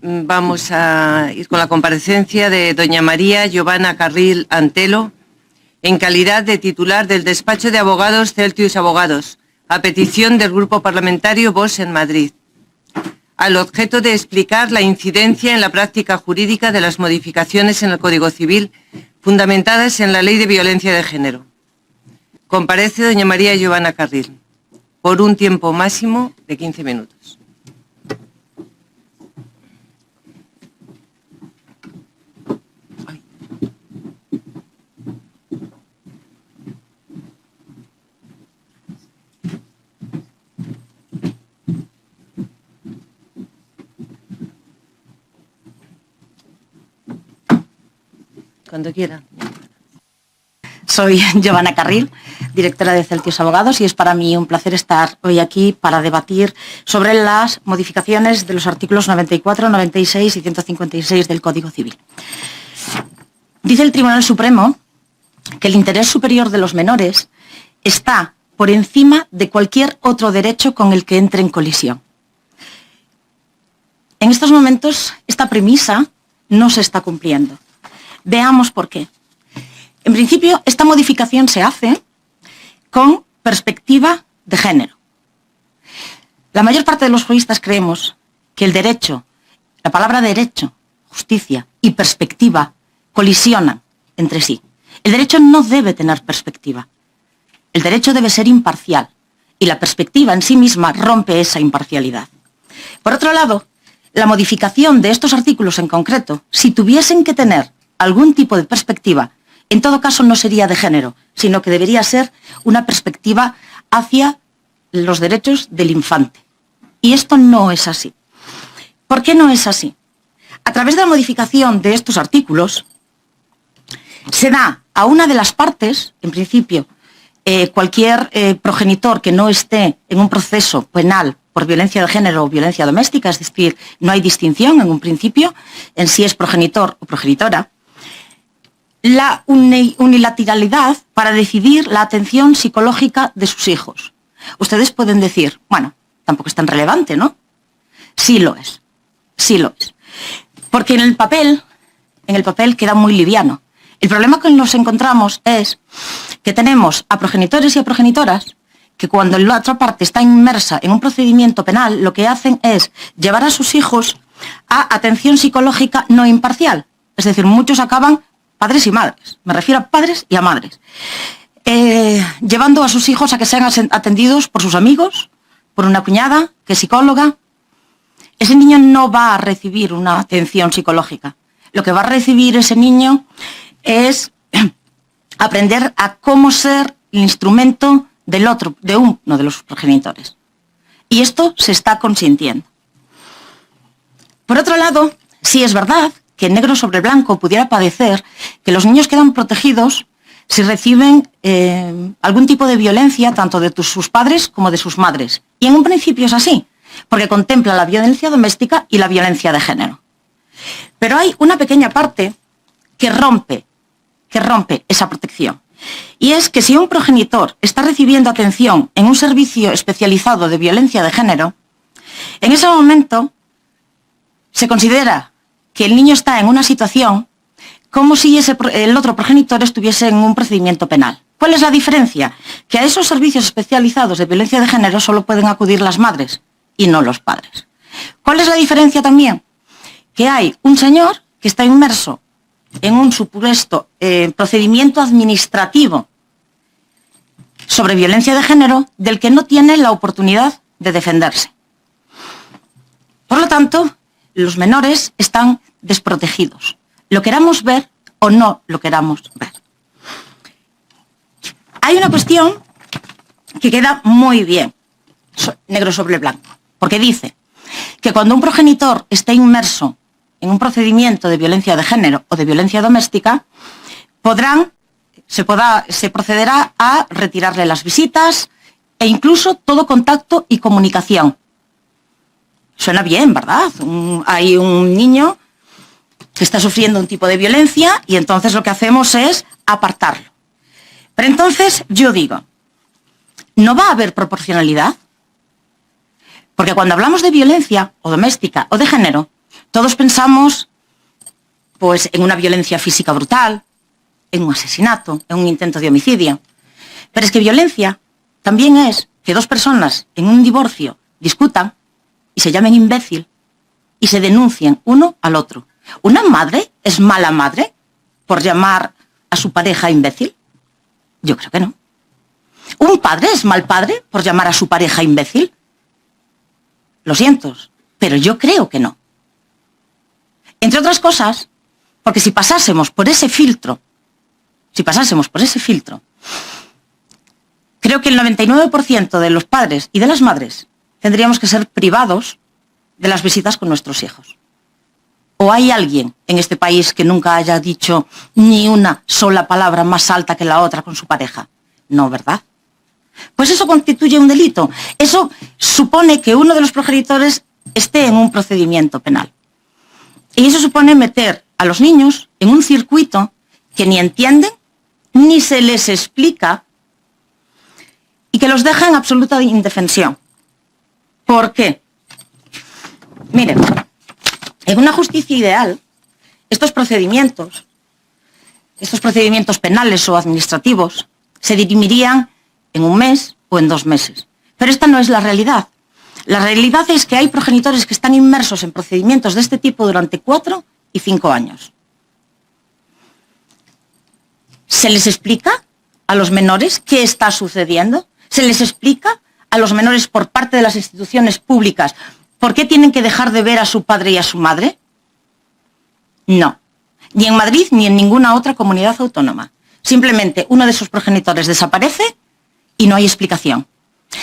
Vamos a ir con la comparecencia de doña María Giovanna Carril Antelo, en calidad de titular del despacho de abogados Celtius Abogados, a petición del Grupo Parlamentario Vox en Madrid, al objeto de explicar la incidencia en la práctica jurídica de las modificaciones en el Código Civil fundamentadas en la Ley de Violencia de Género. Comparece doña María Giovanna Carril, por un tiempo máximo de 15 minutos. Cuando quiera. Soy Giovanna Carril, directora de Celtius Abogados, y es para mí un placer estar hoy aquí para debatir sobre las modificaciones de los artículos 94, 96 y 156 del Código Civil. Dice el Tribunal Supremo que el interés superior de los menores está por encima de cualquier otro derecho con el que entre en colisión. En estos momentos, esta premisa no se está cumpliendo. Veamos por qué. En principio, esta modificación se hace con perspectiva de género. La mayor parte de los juristas creemos que el derecho, la palabra derecho, justicia y perspectiva colisionan entre sí. El derecho no debe tener perspectiva. El derecho debe ser imparcial y la perspectiva en sí misma rompe esa imparcialidad. Por otro lado, la modificación de estos artículos en concreto, si tuviesen que tener algún tipo de perspectiva, en todo caso no sería de género, sino que debería ser una perspectiva hacia los derechos del infante. Y esto no es así. ¿Por qué no es así? A través de la modificación de estos artículos, se da a una de las partes, en principio, cualquier progenitor que no esté en un proceso penal por violencia de género o violencia doméstica, es decir, no hay distinción en un principio en si es progenitor o progenitora, la unilateralidad para decidir la atención psicológica de sus hijos. Ustedes pueden decir, bueno, tampoco es tan relevante, ¿no? Sí lo es, sí lo es. Porque en el papel queda muy liviano. El problema que nos encontramos es que tenemos a progenitores y a progenitoras que cuando la otra parte está inmersa en un procedimiento penal, lo que hacen es llevar a sus hijos a atención psicológica no imparcial. Es decir, muchos acaban padres y madres, me refiero a padres y a madres, llevando a sus hijos a que sean atendidos por sus amigos, por una cuñada, que es psicóloga. Ese niño no va a recibir una atención psicológica. Lo que va a recibir ese niño es aprender a cómo ser el instrumento del otro, de uno de los progenitores. Y esto se está consintiendo. Por otro lado, sí es verdad que negro sobre blanco pudiera parecer que los niños quedan protegidos si reciben algún tipo de violencia tanto de sus padres como de sus madres. Y en un principio es así, porque contempla la violencia doméstica y la violencia de género. Pero hay una pequeña parte que rompe esa protección. Y es que si un progenitor está recibiendo atención en un servicio especializado de violencia de género, en ese momento se considera que el niño está en una situación como si el otro progenitor estuviese en un procedimiento penal. ¿Cuál es la diferencia? Que a esos servicios especializados de violencia de género solo pueden acudir las madres y no los padres. ¿Cuál es la diferencia también? Que hay un señor que está inmerso en un supuesto procedimiento administrativo sobre violencia de género del que no tiene la oportunidad de defenderse. Por lo tanto, los menores están desprotegidos, lo queramos ver o no lo queramos ver. Hay una cuestión que queda muy bien, negro sobre blanco, porque dice que cuando un progenitor está inmerso en un procedimiento de violencia de género o de violencia doméstica, se procederá a retirarle las visitas e incluso todo contacto y comunicación. Suena bien, ¿verdad? Hay un niño que está sufriendo un tipo de violencia y entonces lo que hacemos es apartarlo. Pero entonces yo digo, ¿no va a haber proporcionalidad? Porque cuando hablamos de violencia o doméstica o de género, Todos pensamos pues en una violencia física brutal, en un asesinato, en un intento de homicidio. Pero es que violencia también es que dos personas en un divorcio discutan y se llamen imbécil y se denuncien uno al otro. ¿Una madre es mala madre por llamar a su pareja imbécil? Yo creo que no. ¿Un padre es mal padre por llamar a su pareja imbécil? Lo siento, pero yo creo que no. Entre otras cosas, porque si pasásemos por ese filtro, creo que el 99% de los padres y de las madres tendríamos que ser privados de las visitas con nuestros hijos. ¿O hay alguien en este país que nunca haya dicho ni una sola palabra más alta que la otra con su pareja? No, ¿verdad? Pues eso constituye un delito. Eso supone que uno de los progenitores esté en un procedimiento penal. Y eso supone meter a los niños en un circuito que ni entienden, ni se les explica y que los deja en absoluta indefensión. ¿Por qué? Miren, en una justicia ideal, estos procedimientos penales o administrativos se dirimirían en un mes o en 2 meses. Pero esta no es la realidad. La realidad es que hay progenitores que están inmersos en procedimientos de este tipo durante 4 y 5 años. ¿Se les explica a los menores qué está sucediendo? ¿Se les explica a los menores por parte de las instituciones públicas por qué tienen que dejar de ver a su padre y a su madre? No. Ni en Madrid ni en ninguna otra comunidad autónoma. Simplemente uno de sus progenitores desaparece y no hay explicación.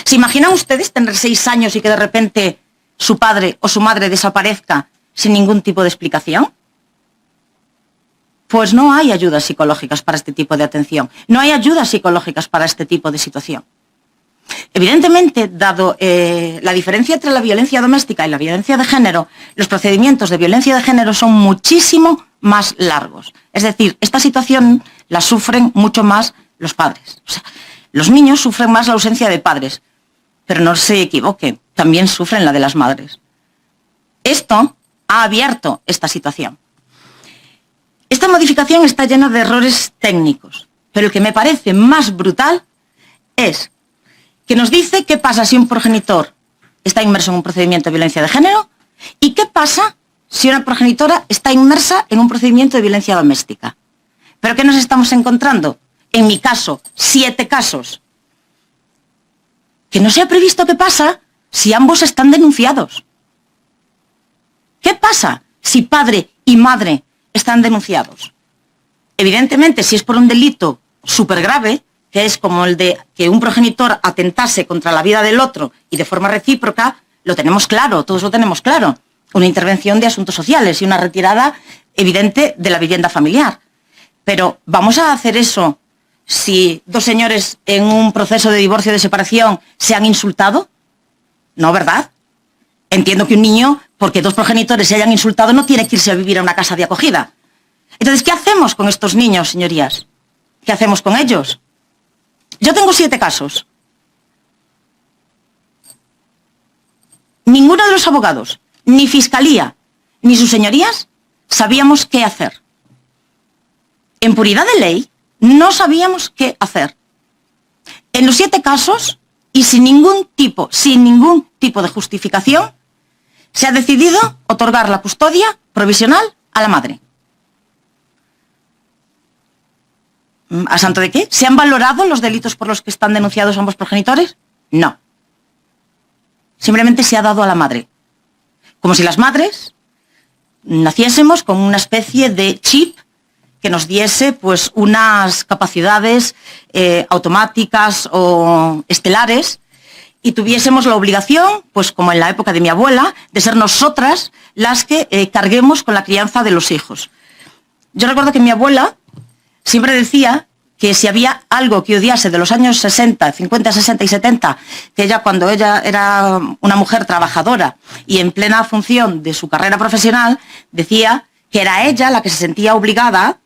¿Se imaginan ustedes tener 6 años y que de repente su padre o su madre desaparezca sin ningún tipo de explicación? Pues no hay ayudas psicológicas para este tipo de atención. No hay ayudas psicológicas para este tipo de situación. Evidentemente, dado la diferencia entre la violencia doméstica y la violencia de género, los procedimientos de violencia de género son muchísimo más largos. Es decir, esta situación la sufren mucho más los padres. O sea, los niños sufren más la ausencia de padres, pero no se equivoquen, también sufren la de las madres. Esto ha abierto esta situación. Esta modificación está llena de errores técnicos, pero el que me parece más brutal es que nos dice qué pasa si un progenitor está inmerso en un procedimiento de violencia de género y qué pasa si una progenitora está inmersa en un procedimiento de violencia doméstica. ¿Pero qué nos estamos encontrando? En mi caso, 7 casos. Que no se ha previsto qué pasa si ambos están denunciados. ¿Qué pasa si padre y madre están denunciados? Evidentemente, si es por un delito súper grave, que es como el de que un progenitor atentase contra la vida del otro y de forma recíproca, lo tenemos claro, todos lo tenemos claro. Una intervención de asuntos sociales y una retirada evidente de la vivienda familiar. Pero ¿vamos a hacer eso si 2 señores en un proceso de divorcio o de separación se han insultado? No, ¿verdad? Entiendo que un niño, porque 2 progenitores se hayan insultado, no tiene que irse a vivir a una casa de acogida. Entonces, ¿qué hacemos con estos niños, señorías? ¿Qué hacemos con ellos? Yo tengo 7 casos. Ninguno de los abogados, ni Fiscalía, ni sus señorías, sabíamos qué hacer. En puridad de ley, no sabíamos qué hacer. En los 7 casos, y sin ningún tipo de justificación, se ha decidido otorgar la custodia provisional a la madre. ¿A santo de qué? ¿Se han valorado los delitos por los que están denunciados ambos progenitores? No. Simplemente se ha dado a la madre. Como si las madres naciésemos con una especie de chip que nos diese pues unas capacidades automáticas o estelares y tuviésemos la obligación, pues como en la época de mi abuela, de ser nosotras las que carguemos con la crianza de los hijos. Yo recuerdo que mi abuela siempre decía que si había algo que odiase de los años 60, 50, 60 y 70, que ella, cuando ella era una mujer trabajadora y en plena función de su carrera profesional, decía que era ella la que se sentía obligada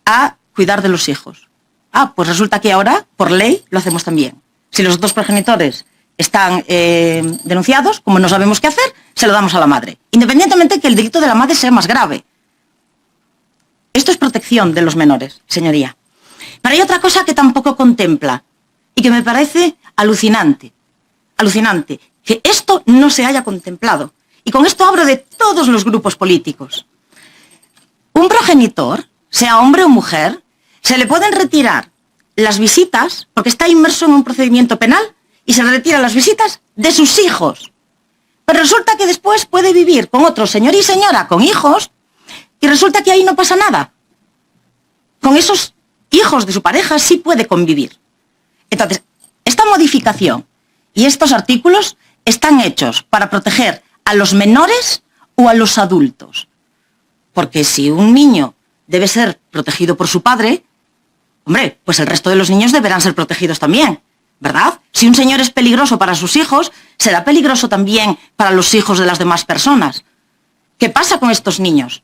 a cuidar de los hijos. Pues resulta que ahora, por ley, lo hacemos también. Si los 2 progenitores están denunciados, como no sabemos qué hacer, se lo damos a la madre, independientemente de que el delito de la madre sea más grave. Esto es protección de los menores, señoría. Pero hay otra cosa que tampoco contempla y que me parece alucinante, que esto no se haya contemplado. Y con esto hablo de todos los grupos políticos. Un progenitor, sea hombre o mujer, se le pueden retirar las visitas porque está inmerso en un procedimiento penal y se le retiran las visitas de sus hijos. Pero resulta que después puede vivir con otro señor y señora con hijos y resulta que ahí no pasa nada. Con esos hijos de su pareja sí puede convivir. Entonces, esta modificación y estos artículos están hechos para proteger a los menores o a los adultos. Porque si un niño debe ser protegido por su padre, hombre, pues el resto de los niños deberán ser protegidos también, ¿verdad? Si un señor es peligroso para sus hijos, será peligroso también para los hijos de las demás personas. ¿Qué pasa con estos niños?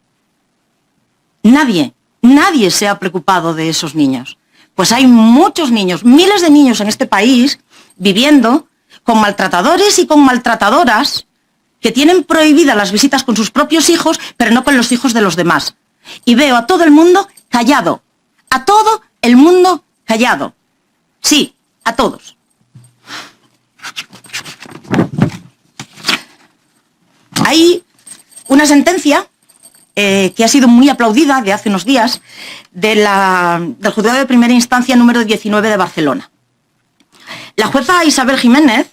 Nadie se ha preocupado de esos niños. Pues hay muchos niños, miles de niños en este país, viviendo con maltratadores y con maltratadoras que tienen prohibidas las visitas con sus propios hijos, pero no con los hijos de los demás. Y veo a todo el mundo callado. A todo el mundo callado. Sí, a todos. Hay una sentencia que ha sido muy aplaudida de hace unos días del Juzgado de Primera Instancia número 19 de Barcelona. La jueza Isabel Jiménez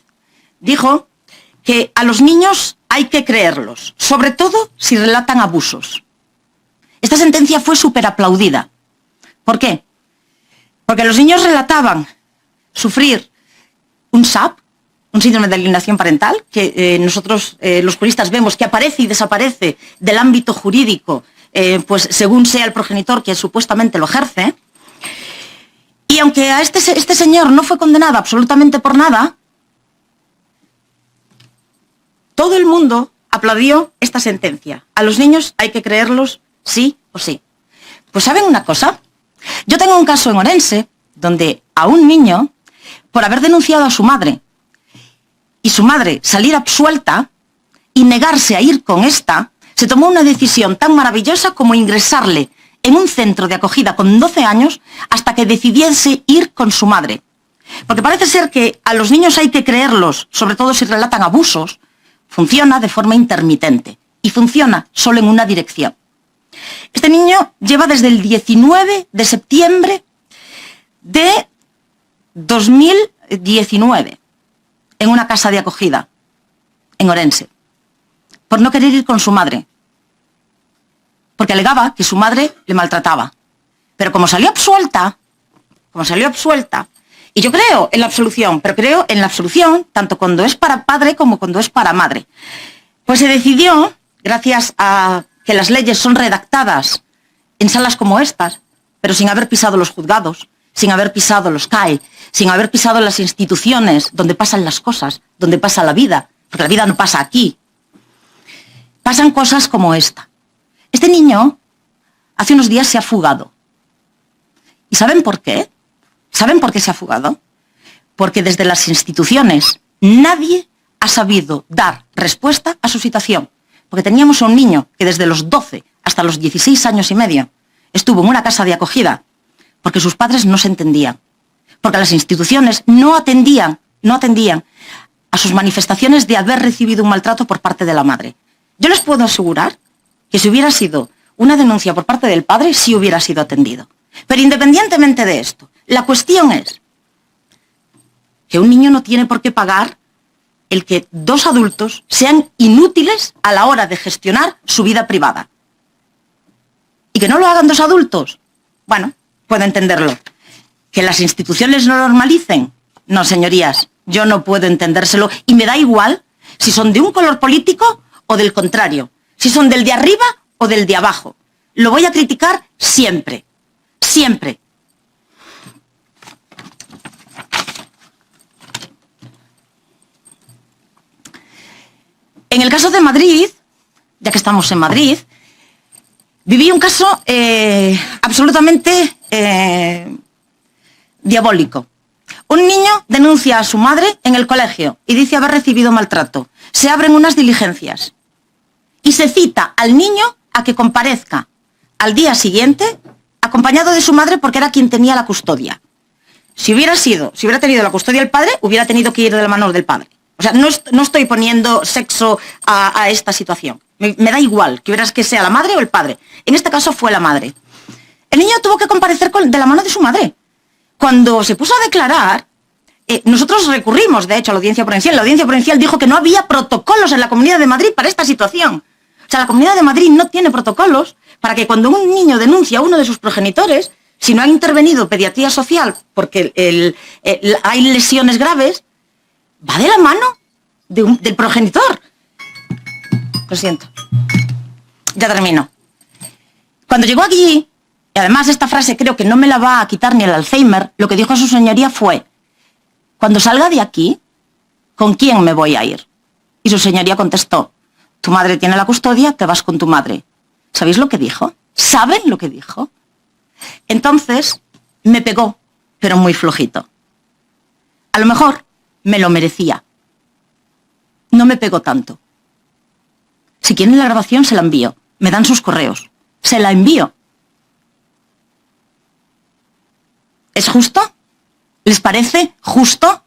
dijo que a los niños hay que creerlos, sobre todo si relatan abusos. Esta sentencia fue súper aplaudida. ¿Por qué? Porque los niños relataban sufrir un SAP, un síndrome de alienación parental, que nosotros los juristas vemos que aparece y desaparece del ámbito jurídico, pues según sea el progenitor que supuestamente lo ejerce. Y aunque a este señor no fue condenado absolutamente por nada, todo el mundo aplaudió esta sentencia. A los niños hay que creerlos sí o sí. Pues ¿saben una cosa? Yo tengo un caso en Orense donde a un niño, por haber denunciado a su madre, y su madre salir absuelta y negarse a ir con esta, se tomó una decisión tan maravillosa como ingresarle en un centro de acogida con 12 años hasta que decidiese ir con su madre. Porque parece ser que a los niños hay que creerlos, sobre todo si relatan abusos, funciona de forma intermitente y funciona solo en una dirección. Este niño lleva desde el 19 de septiembre de 2019 en una casa de acogida en Orense, por no querer ir con su madre, porque alegaba que su madre le maltrataba. Pero como salió absuelta, y yo creo en la absolución, pero creo en la absolución tanto cuando es para padre como cuando es para madre, pues se decidió, gracias a que las leyes son redactadas en salas como estas, pero sin haber pisado los juzgados, sin haber pisado los CAE, sin haber pisado las instituciones donde pasan las cosas, donde pasa la vida, porque la vida no pasa aquí. Pasan cosas como esta. Este niño hace unos días se ha fugado. ¿Y saben por qué? ¿Saben por qué se ha fugado? Porque desde las instituciones nadie ha sabido dar respuesta a su situación. Porque teníamos a un niño que desde los 12 hasta los 16 años y medio estuvo en una casa de acogida porque sus padres no se entendían. Porque las instituciones no atendían a sus manifestaciones de haber recibido un maltrato por parte de la madre. Yo les puedo asegurar que si hubiera sido una denuncia por parte del padre, sí hubiera sido atendido. Pero independientemente de esto, la cuestión es que un niño no tiene por qué pagar el que dos adultos sean inútiles a la hora de gestionar su vida privada. Y que no lo hagan dos adultos, bueno, puedo entenderlo. Que las instituciones no normalicen, no, señorías, yo no puedo entendérselo y me da igual si son de un color político o del contrario, si son del de arriba o del de abajo. Lo voy a criticar siempre, siempre. En el caso de Madrid, ya que estamos en Madrid, viví un caso absolutamente diabólico. Un niño denuncia a su madre en el colegio y dice haber recibido maltrato. Se abren unas diligencias y se cita al niño a que comparezca al día siguiente acompañado de su madre porque era quien tenía la custodia. Si hubiera tenido la custodia del padre, hubiera tenido que ir de la mano del padre. O sea, no estoy poniendo sexo a esta situación. Me da igual que sea la madre o el padre. En este caso fue la madre. El niño tuvo que comparecer de la mano de su madre. Cuando se puso a declarar, nosotros recurrimos, de hecho, a la Audiencia Provincial. La Audiencia Provincial dijo que no había protocolos en la Comunidad de Madrid para esta situación. O sea, la Comunidad de Madrid no tiene protocolos para que cuando un niño denuncia a uno de sus progenitores, si no ha intervenido pediatría social porque hay lesiones graves, va de la mano del progenitor. Lo siento. Ya termino. Cuando llegó aquí, y además esta frase creo que no me la va a quitar ni el Alzheimer, lo que dijo a su señoría fue: cuando salga de aquí, ¿con quién me voy a ir? Y su señoría contestó: tu madre tiene la custodia, te vas con tu madre. ¿Sabéis lo que dijo? ¿Saben lo que dijo? Entonces me pegó, pero muy flojito. A lo mejor me lo merecía. No me pegó tanto. Si quieren la grabación, se la envío. Me dan sus correos. Se la envío. ¿Es justo? ¿Les parece justo?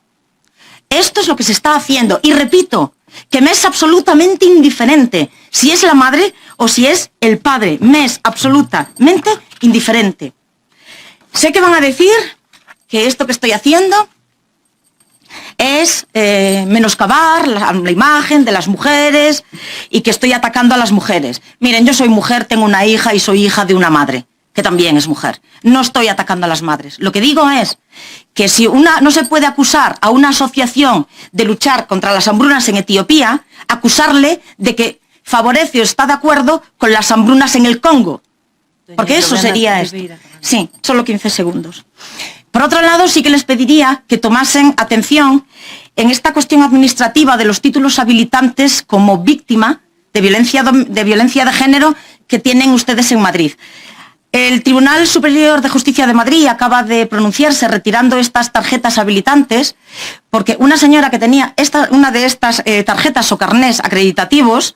Esto es lo que se está haciendo. Y repito, que me es absolutamente indiferente si es la madre o si es el padre. Me es absolutamente indiferente. Sé que van a decir que esto que estoy haciendo es menoscabar la imagen de las mujeres y que estoy atacando a las mujeres. Miren, yo soy mujer, tengo una hija y soy hija de una madre, que también es mujer. No estoy atacando a las madres. Lo que digo es que si no se puede acusar a una asociación de luchar contra las hambrunas en Etiopía, acusarle de que favorece o está de acuerdo con las hambrunas en el Congo. Porque eso sería esto. Sí, solo 15 segundos. Por otro lado, sí que les pediría que tomasen atención en esta cuestión administrativa de los títulos habilitantes como víctima de violencia de género que tienen ustedes en Madrid. El Tribunal Superior de Justicia de Madrid acaba de pronunciarse retirando estas tarjetas habilitantes porque una señora que tenía una de estas tarjetas o carnés acreditativos,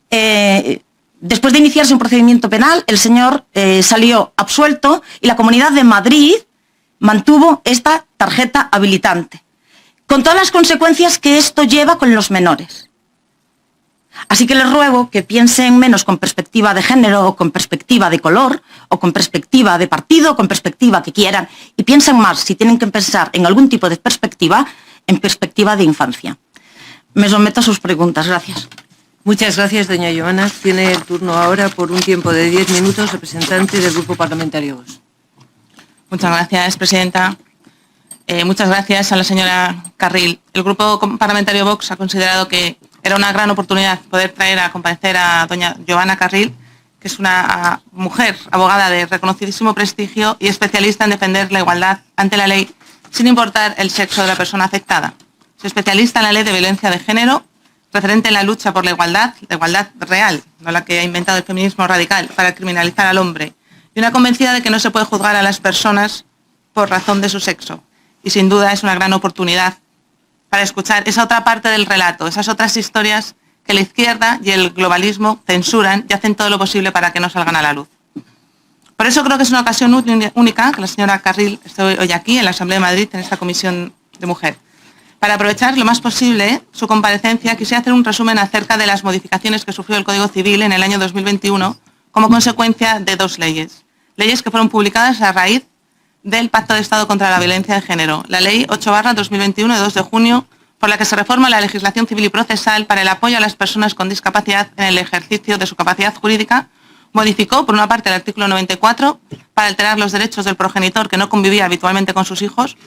después de iniciarse un procedimiento penal, el señor salió absuelto y la Comunidad de Madrid mantuvo esta tarjeta habilitante, con todas las consecuencias que esto lleva con los menores. Así que les ruego que piensen menos con perspectiva de género o con perspectiva de color o con perspectiva de partido o con perspectiva que quieran y piensen más, si tienen que pensar en algún tipo de perspectiva, en perspectiva de infancia. Me someto a sus preguntas. Gracias. Muchas gracias, doña Giovanna. Tiene el turno ahora por un tiempo de 10 minutos, representante del Grupo Parlamentario Vox. Muchas gracias, presidenta. Muchas gracias a la señora Carril. El Grupo Parlamentario Vox ha considerado que era una gran oportunidad poder traer a comparecer a doña Giovanna Carril, que es una mujer abogada de reconocidísimo prestigio y especialista en defender la igualdad ante la ley, sin importar el sexo de la persona afectada. Es especialista en la ley de violencia de género, referente en la lucha por la igualdad real, no la que ha inventado el feminismo radical para criminalizar al hombre, y una convencida de que no se puede juzgar a las personas por razón de su sexo. Y sin duda es una gran oportunidad para escuchar esa otra parte del relato, esas otras historias que la izquierda y el globalismo censuran y hacen todo lo posible para que no salgan a la luz. Por eso creo que es una ocasión única que la señora Carril esté hoy aquí en la Asamblea de Madrid, en esta Comisión de Mujer. Para aprovechar lo más posible su comparecencia, quisiera hacer un resumen acerca de las modificaciones que sufrió el Código Civil en el año 2021 como consecuencia de dos leyes. Leyes que fueron publicadas a raíz del Pacto de Estado contra la Violencia de Género, la Ley 8/2021 de 2 de junio, por la que se reforma la legislación civil y procesal para el apoyo a las personas con discapacidad en el ejercicio de su capacidad jurídica, modificó, por una parte, el artículo 94 para alterar los derechos del progenitor que no convivía habitualmente con sus hijos.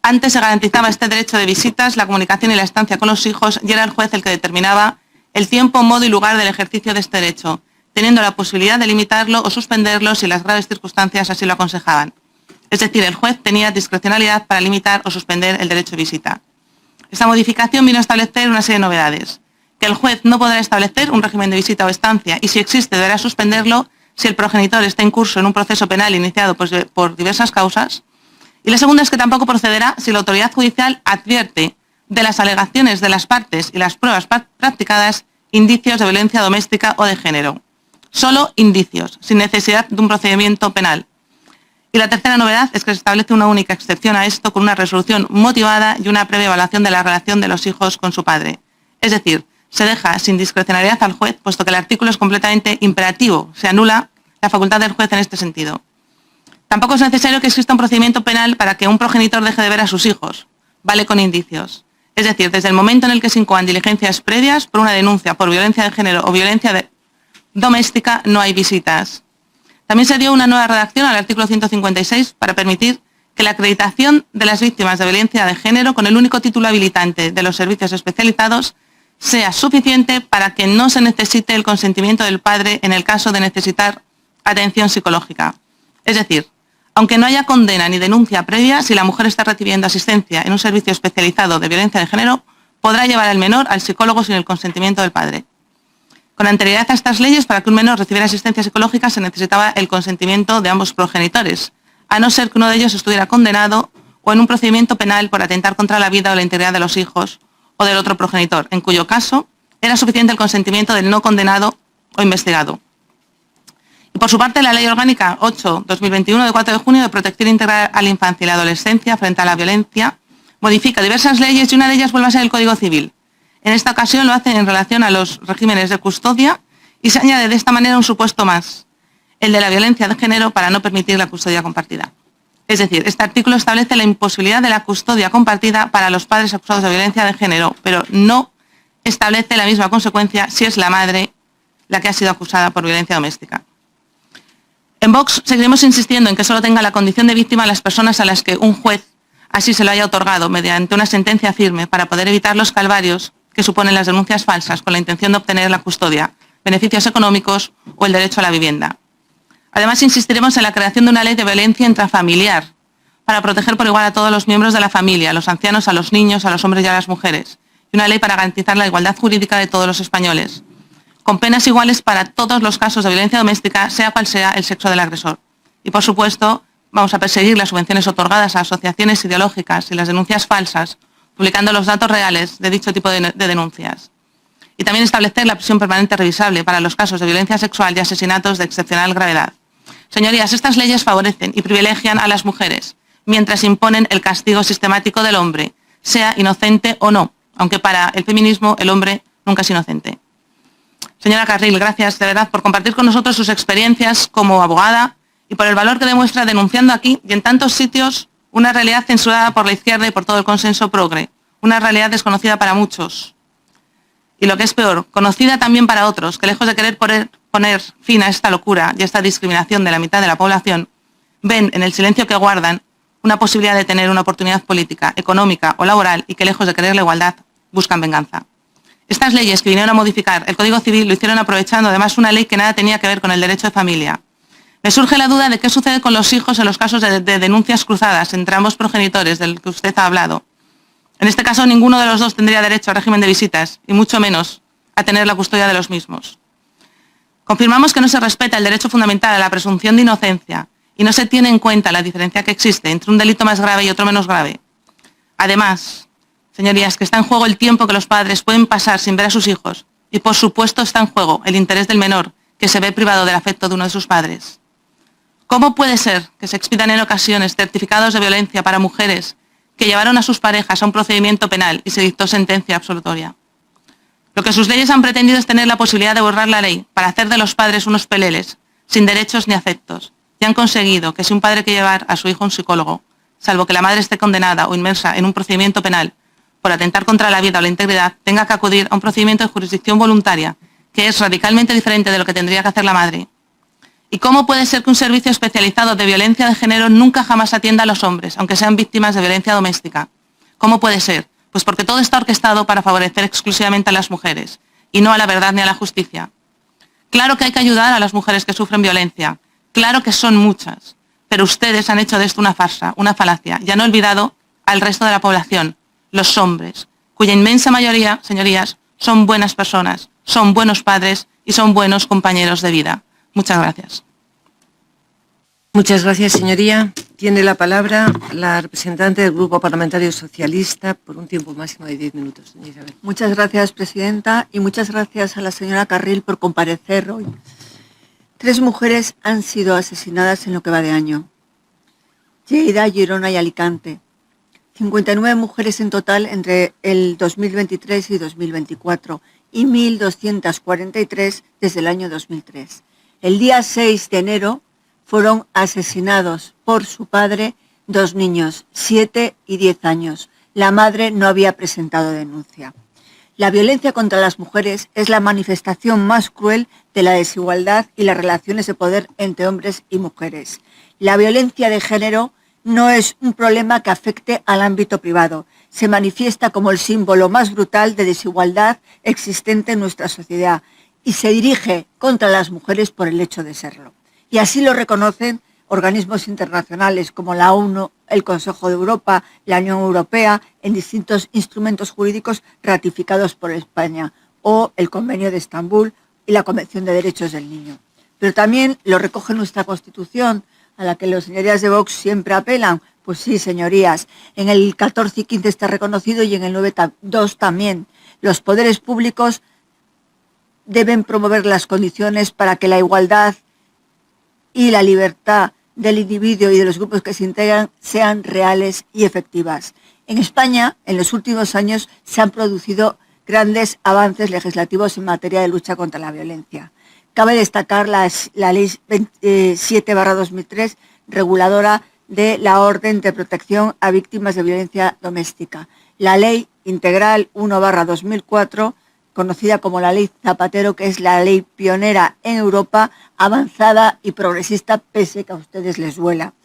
Antes se garantizaba este derecho de visitas, la comunicación y la estancia con los hijos y era el juez el que determinaba el tiempo, modo y lugar del ejercicio de este derecho, teniendo la posibilidad de limitarlo o suspenderlo si las graves circunstancias así lo aconsejaban. Es decir, el juez tenía discrecionalidad para limitar o suspender el derecho de visita. Esta modificación vino a establecer una serie de novedades. Que el juez no podrá establecer un régimen de visita o estancia y si existe deberá suspenderlo si el progenitor está en curso en un proceso penal iniciado por diversas causas. Y la segunda es que tampoco procederá si la autoridad judicial advierte de las alegaciones de las partes y las pruebas practicadas indicios de violencia doméstica o de género. Solo indicios, sin necesidad de un procedimiento penal. Y la tercera novedad es que se establece una única excepción a esto con una resolución motivada y una previa evaluación de la relación de los hijos con su padre. Es decir, se deja sin discrecionalidad al juez, puesto que el artículo es completamente imperativo. Se anula la facultad del juez en este sentido. Tampoco es necesario que exista un procedimiento penal para que un progenitor deje de ver a sus hijos. Vale con indicios. Es decir, desde el momento en el que se incoan diligencias previas por una denuncia por violencia de género o violencia doméstica, no hay visitas. También se dio una nueva redacción al artículo 156 para permitir que la acreditación de las víctimas de violencia de género con el único título habilitante de los servicios especializados sea suficiente para que no se necesite el consentimiento del padre en el caso de necesitar atención psicológica. Es decir, aunque no haya condena ni denuncia previa, si la mujer está recibiendo asistencia en un servicio especializado de violencia de género, podrá llevar al menor al psicólogo sin el consentimiento del padre. Con anterioridad a estas leyes, para que un menor recibiera asistencia psicológica se necesitaba el consentimiento de ambos progenitores, a no ser que uno de ellos estuviera condenado o en un procedimiento penal por atentar contra la vida o la integridad de los hijos o del otro progenitor, en cuyo caso era suficiente el consentimiento del no condenado o investigado. Y por su parte, la Ley Orgánica 8/2021 de 4 de junio de Protección Integral a la Infancia y la Adolescencia frente a la violencia modifica diversas leyes y una de ellas vuelve a ser el Código Civil. En esta ocasión lo hace en relación a los regímenes de custodia y se añade de esta manera un supuesto más, el de la violencia de género, para no permitir la custodia compartida. Es decir, este artículo establece la imposibilidad de la custodia compartida para los padres acusados de violencia de género, pero no establece la misma consecuencia si es la madre la que ha sido acusada por violencia doméstica. En Vox seguiremos insistiendo en que solo tenga la condición de víctima las personas a las que un juez así se lo haya otorgado mediante una sentencia firme para poder evitar los calvarios que suponen las denuncias falsas con la intención de obtener la custodia, beneficios económicos o el derecho a la vivienda. Además, insistiremos en la creación de una ley de violencia intrafamiliar para proteger por igual a todos los miembros de la familia, a los ancianos, a los niños, a los hombres y a las mujeres, y una ley para garantizar la igualdad jurídica de todos los españoles, con penas iguales para todos los casos de violencia doméstica, sea cual sea el sexo del agresor. Y, por supuesto, vamos a perseguir las subvenciones otorgadas a asociaciones ideológicas y las denuncias falsas, publicando los datos reales de dicho tipo de denuncias. Y también establecer la prisión permanente revisable para los casos de violencia sexual y asesinatos de excepcional gravedad. Señorías, estas leyes favorecen y privilegian a las mujeres, mientras imponen el castigo sistemático del hombre, sea inocente o no, aunque para el feminismo el hombre nunca es inocente. Señora Carril, gracias de verdad por compartir con nosotros sus experiencias como abogada y por el valor que demuestra denunciando aquí y en tantos sitios una realidad censurada por la izquierda y por todo el consenso progre, una realidad desconocida para muchos. Y lo que es peor, conocida también para otros, que lejos de querer poner fin a esta locura y a esta discriminación de la mitad de la población, ven en el silencio que guardan una posibilidad de tener una oportunidad política, económica o laboral y que lejos de querer la igualdad, buscan venganza. Estas leyes que vinieron a modificar el Código Civil lo hicieron aprovechando además una ley que nada tenía que ver con el derecho de familia. Me surge la duda de qué sucede con los hijos en los casos de denuncias cruzadas entre ambos progenitores del que usted ha hablado. En este caso, ninguno de los dos tendría derecho al régimen de visitas, y mucho menos a tener la custodia de los mismos. Confirmamos que no se respeta el derecho fundamental a la presunción de inocencia y no se tiene en cuenta la diferencia que existe entre un delito más grave y otro menos grave. Además, señorías, que está en juego el tiempo que los padres pueden pasar sin ver a sus hijos y, por supuesto, está en juego el interés del menor que se ve privado del afecto de uno de sus padres. ¿Cómo puede ser que se expidan en ocasiones certificados de violencia para mujeres que llevaron a sus parejas a un procedimiento penal y se dictó sentencia absolutoria? Lo que sus leyes han pretendido es tener la posibilidad de borrar la ley para hacer de los padres unos peleles, sin derechos ni afectos, y han conseguido que si un padre quiere llevar a su hijo a un psicólogo, salvo que la madre esté condenada o inmersa en un procedimiento penal por atentar contra la vida o la integridad, tenga que acudir a un procedimiento de jurisdicción voluntaria, que es radicalmente diferente de lo que tendría que hacer la madre. ¿Y cómo puede ser que un servicio especializado de violencia de género nunca jamás atienda a los hombres, aunque sean víctimas de violencia doméstica? ¿Cómo puede ser? Pues porque todo está orquestado para favorecer exclusivamente a las mujeres, y no a la verdad ni a la justicia. Claro que hay que ayudar a las mujeres que sufren violencia, claro que son muchas, pero ustedes han hecho de esto una farsa, una falacia, y han olvidado al resto de la población, los hombres, cuya inmensa mayoría, señorías, son buenas personas, son buenos padres y son buenos compañeros de vida. Muchas gracias. Muchas gracias, señoría. Tiene la palabra la representante del Grupo Parlamentario Socialista por un tiempo máximo de 10 minutos. Doña Isabel. Muchas gracias, presidenta, y muchas gracias a la señora Carril por comparecer hoy. 3 mujeres han sido asesinadas en lo que va de año. Lleida, Girona y Alicante. 59 mujeres en total entre el 2023 y 2024 y 1.243 desde el año 2003. El día 6 de enero fueron asesinados por su padre 2 niños, 7 y 10 años. La madre no había presentado denuncia. La violencia contra las mujeres es la manifestación más cruel de la desigualdad y las relaciones de poder entre hombres y mujeres. La violencia de género no es un problema que afecte al ámbito privado. Se manifiesta como el símbolo más brutal de desigualdad existente en nuestra sociedad y se dirige contra las mujeres por el hecho de serlo. Y así lo reconocen organismos internacionales como la ONU, el Consejo de Europa, la Unión Europea, en distintos instrumentos jurídicos ratificados por España, o el Convenio de Estambul y la Convención de Derechos del Niño. Pero también lo recoge nuestra Constitución, a la que los señorías de Vox siempre apelan. Pues sí, señorías, en el 14 y 15 está reconocido y en el 9.2 también. Los poderes públicos deben promover las condiciones para que la igualdad y la libertad del individuo y de los grupos que se integran sean reales y efectivas. En España, en los últimos años, se han producido grandes avances legislativos en materia de lucha contra la violencia. Cabe destacar la Ley 7/2003, reguladora de la Orden de Protección a Víctimas de Violencia Doméstica. La Ley Integral 1/2004, conocida como la Ley Zapatero, que es la ley pionera en Europa, avanzada y progresista, pese que a ustedes les duela.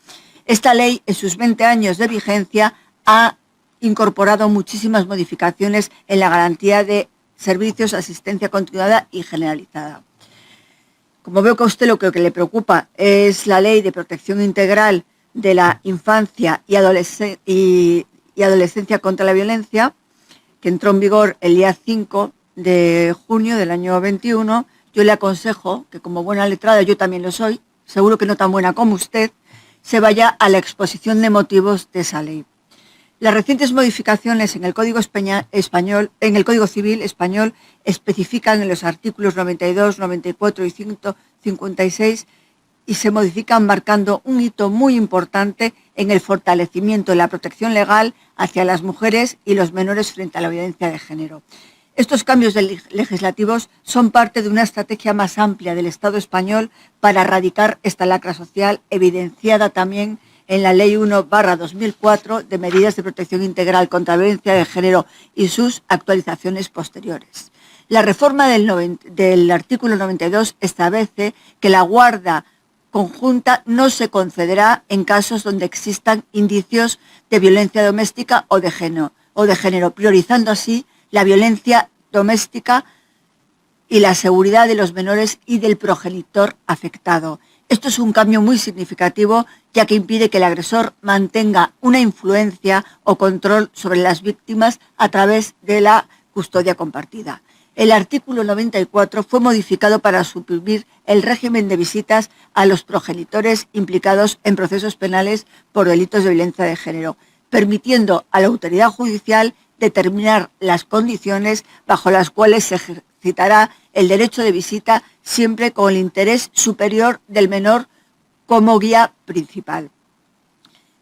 Esta ley, en sus 20 años de vigencia, ha incorporado muchísimas modificaciones en la garantía de servicios, asistencia continuada y generalizada. Como veo que a usted lo que le preocupa es la Ley de Protección Integral de la Infancia y Adolescencia contra la Violencia, que entró en vigor el día 5 de junio del año 21, yo le aconsejo que, como buena letrada, yo también lo soy, seguro que no tan buena como usted, se vaya a la exposición de motivos de esa ley. Las recientes modificaciones en el Código Civil español especifican en los artículos 92, 94 y 156 y se modifican marcando un hito muy importante en el fortalecimiento de la protección legal hacia las mujeres y los menores frente a la violencia de género. Estos cambios legislativos son parte de una estrategia más amplia del Estado español para erradicar esta lacra social, evidenciada también en la Ley 1/2004 de medidas de protección integral contra la violencia de género y sus actualizaciones posteriores. La reforma del artículo 92 establece que la guarda conjunta no se concederá en casos donde existan indicios de violencia doméstica o de género, priorizando así la violencia doméstica y la seguridad de los menores y del progenitor afectado. Esto es un cambio muy significativo, ya que impide que el agresor mantenga una influencia o control sobre las víctimas a través de la custodia compartida. El artículo 94 fue modificado para suprimir el régimen de visitas a los progenitores implicados en procesos penales por delitos de violencia de género, permitiendo a la autoridad judicial determinar las condiciones bajo las cuales se ejercitará el derecho de visita, siempre con el interés superior del menor como guía principal.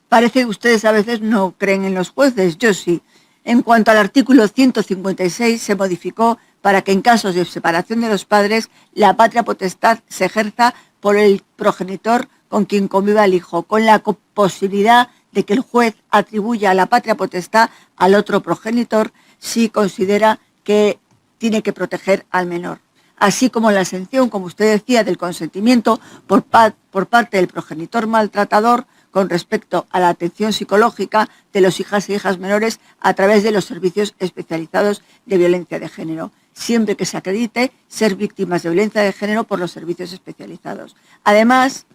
Parece que ustedes a veces no creen en los jueces, yo sí. En cuanto al artículo 156, se modificó para que en casos de separación de los padres, la patria potestad se ejerza por el progenitor con quien conviva el hijo, con la posibilidad de que el juez atribuya la patria potestad al otro progenitor si considera que tiene que proteger al menor. Así como la exención, como usted decía, del consentimiento por parte del progenitor maltratador con respecto a la atención psicológica de los hijas e hijas menores a través de los servicios especializados de violencia de género, siempre que se acredite ser víctimas de violencia de género por los servicios especializados. Además,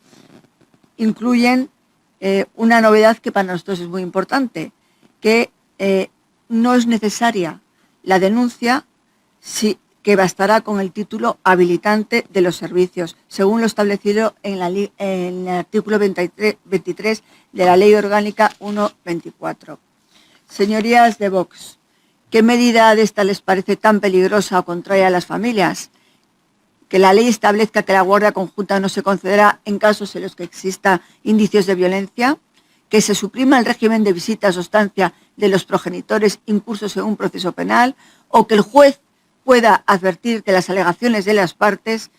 incluyen una novedad que para nosotros es muy importante, que no es necesaria la denuncia que bastará con el título habilitante de los servicios, según lo establecido en el artículo 23 de la Ley Orgánica 1/24. Señorías de Vox, ¿qué medida de esta les parece tan peligrosa o contraria a las familias? Que la ley establezca que la guardia conjunta no se concederá en casos en los que exista indicios de violencia, que se suprima el régimen de visitas o estancia de los progenitores incursos en un proceso penal, o que el juez pueda advertir de las alegaciones de las partes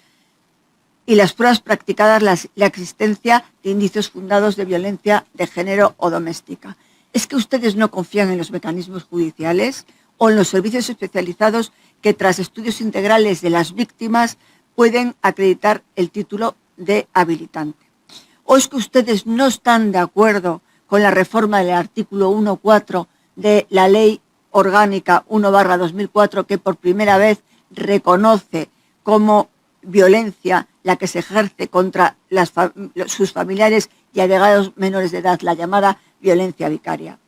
y las pruebas practicadas la existencia de indicios fundados de violencia de género o doméstica. ¿Es que ustedes no confían en los mecanismos judiciales o en los servicios especializados que tras estudios integrales de las víctimas pueden acreditar el título de habilitante? ¿O es que ustedes no están de acuerdo con la reforma del artículo 1.4 de la Ley Orgánica 1/2004, que por primera vez reconoce como violencia la que se ejerce contra sus familiares y allegados menores de edad, la llamada violencia vicaria?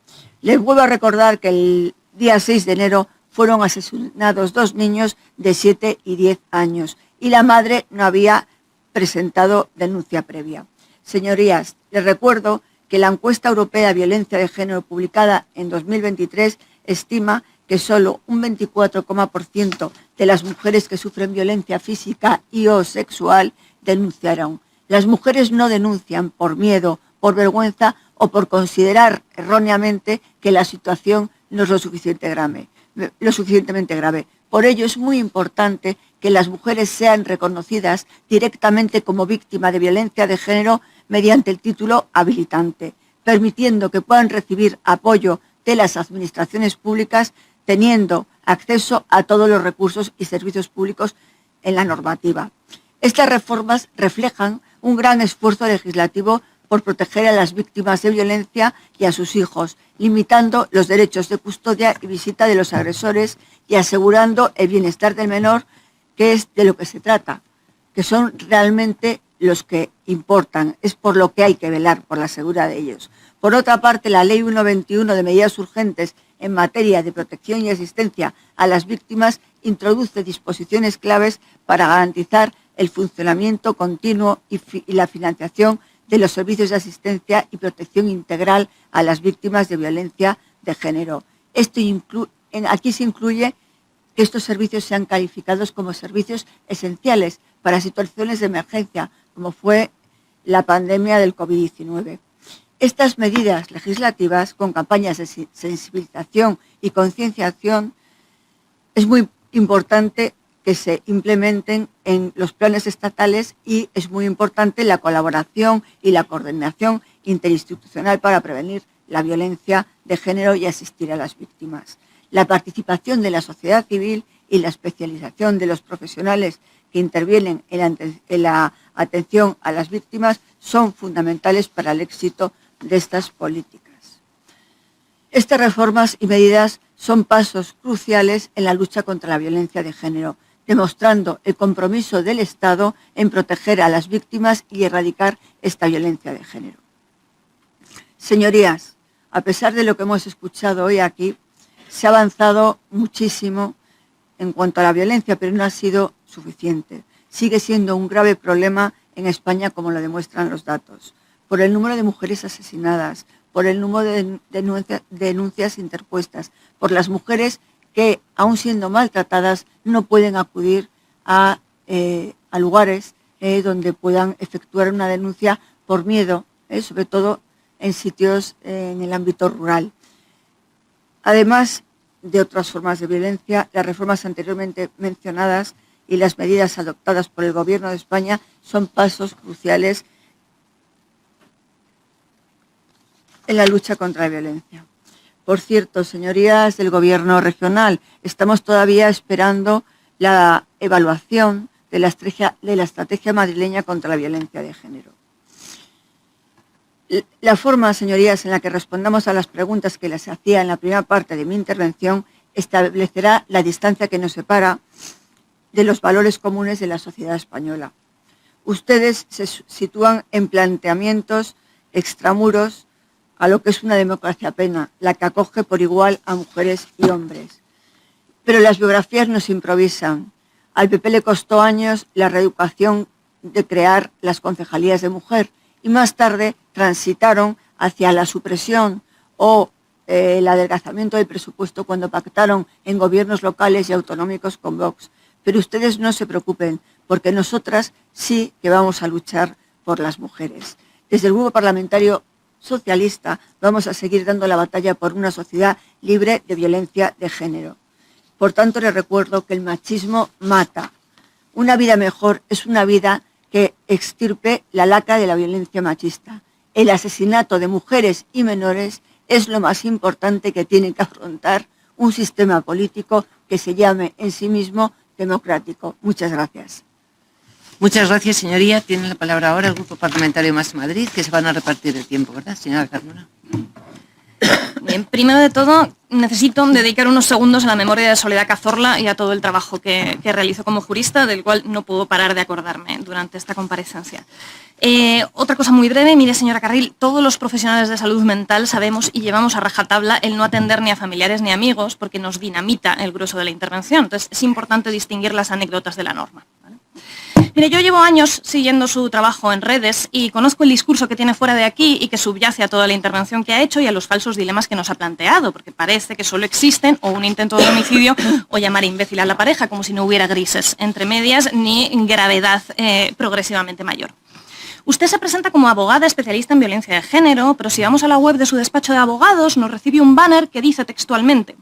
Les vuelvo a recordar que el día 6 de enero fueron asesinados 2 niños de 7 y 10 años y la madre no había presentado denuncia previa. Señorías, les recuerdo que la encuesta europea de violencia de género publicada en 2023 estima que solo un 24% de las mujeres que sufren violencia física y o sexual denunciaron. Las mujeres no denuncian por miedo, por vergüenza o por considerar erróneamente que la situación no es lo suficientemente grave. Por ello es muy importante que las mujeres sean reconocidas directamente como víctimas de violencia de género mediante el título habilitante, permitiendo que puedan recibir apoyo de las administraciones públicas, teniendo acceso a todos los recursos y servicios públicos en la normativa. Estas reformas reflejan un gran esfuerzo legislativo por proteger a las víctimas de violencia y a sus hijos, limitando los derechos de custodia y visita de los agresores y asegurando el bienestar del menor, que es de lo que se trata, que son realmente los que importan, es por lo que hay que velar, por la seguridad de ellos. Por otra parte, la Ley 1/21 de medidas urgentes en materia de protección y asistencia a las víctimas introduce disposiciones claves para garantizar el funcionamiento continuo y la financiación de los servicios de asistencia y protección integral a las víctimas de violencia de género. Aquí se incluye que estos servicios sean calificados como servicios esenciales para situaciones de emergencia, como fue la pandemia del COVID-19. Estas medidas legislativas, con campañas de sensibilización y concienciación, es muy importante que se implementen en los planes estatales y es muy importante la colaboración y la coordinación interinstitucional para prevenir la violencia de género y asistir a las víctimas. La participación de la sociedad civil y la especialización de los profesionales que intervienen en la atención a las víctimas son fundamentales para el éxito de estas políticas. Estas reformas y medidas son pasos cruciales en la lucha contra la violencia de género, demostrando el compromiso del Estado en proteger a las víctimas y erradicar esta violencia de género. Señorías, a pesar de lo que hemos escuchado hoy aquí, se ha avanzado muchísimo en cuanto a la violencia, pero no ha sido suficiente. Sigue siendo un grave problema en España, como lo demuestran los datos, por el número de mujeres asesinadas, por el número de denuncias interpuestas, por las mujeres que, aun siendo maltratadas, no pueden acudir a lugares donde puedan efectuar una denuncia por miedo, sobre todo en sitios en el ámbito rural. Además de otras formas de violencia, las reformas anteriormente mencionadas y las medidas adoptadas por el Gobierno de España son pasos cruciales en la lucha contra la violencia. Por cierto, señorías del Gobierno regional, estamos todavía esperando la evaluación de la estrategia madrileña contra la violencia de género. La forma, señorías, en la que respondamos a las preguntas que les hacía en la primera parte de mi intervención establecerá la distancia que nos separa de los valores comunes de la sociedad española. Ustedes se sitúan en planteamientos extramuros a lo que es una democracia plena, la que acoge por igual a mujeres y hombres. Pero las biografías nos improvisan. Al PP le costó años la reeducación de crear las concejalías de mujer y más tarde transitaron hacia la supresión o el adelgazamiento del presupuesto cuando pactaron en gobiernos locales y autonómicos con Vox. Pero ustedes no se preocupen, porque nosotras sí que vamos a luchar por las mujeres. Desde el Grupo Parlamentario Socialista vamos a seguir dando la batalla por una sociedad libre de violencia de género. Por tanto, les recuerdo que el machismo mata. Una vida mejor es una vida que extirpe la lacra de la violencia machista. El asesinato de mujeres y menores es lo más importante que tiene que afrontar un sistema político que se llame en sí mismo democrático. Muchas gracias. Muchas gracias, señoría. Tiene la palabra ahora el Grupo Parlamentario Más Madrid, que se van a repartir el tiempo, ¿verdad, señora Carmona? Bien, primero de todo, necesito dedicar unos segundos a la memoria de Soledad Cazorla y a todo el trabajo que realizo como jurista, del cual no puedo parar de acordarme durante esta comparecencia. Otra cosa muy breve, mire, señora Carril, todos los profesionales de salud mental sabemos y llevamos a rajatabla el no atender ni a familiares ni amigos porque nos dinamita el grueso de la intervención. Entonces, es importante distinguir las anécdotas de la norma, ¿vale? Mire, yo llevo años siguiendo su trabajo en redes y conozco el discurso que tiene fuera de aquí y que subyace a toda la intervención que ha hecho y a los falsos dilemas que nos ha planteado, porque parece que solo existen o un intento de homicidio o llamar imbécil a la pareja, como si no hubiera grises entre medias ni gravedad progresivamente mayor. Usted se presenta como abogada especialista en violencia de género, pero si vamos a la web de su despacho de abogados nos recibe un banner que dice textualmente: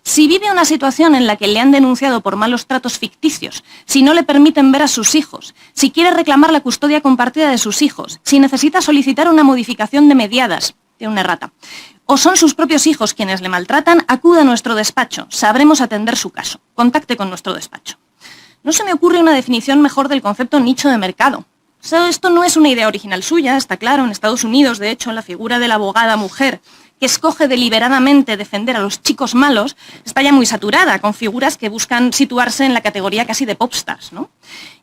si vive una situación en la que le han denunciado por malos tratos ficticios, si no le permiten ver a sus hijos, si quiere reclamar la custodia compartida de sus hijos, si necesita solicitar una modificación de mediadas, tiene una errata, o son sus propios hijos quienes le maltratan, acude a nuestro despacho, sabremos atender su caso. Contacte con nuestro despacho. No se me ocurre una definición mejor del concepto nicho de mercado. O sea, esto no es una idea original suya, está claro. En Estados Unidos, de hecho, la figura de la abogada mujer que escoge deliberadamente defender a los chicos malos está ya muy saturada, con figuras que buscan situarse en la categoría casi de popstars, ¿no?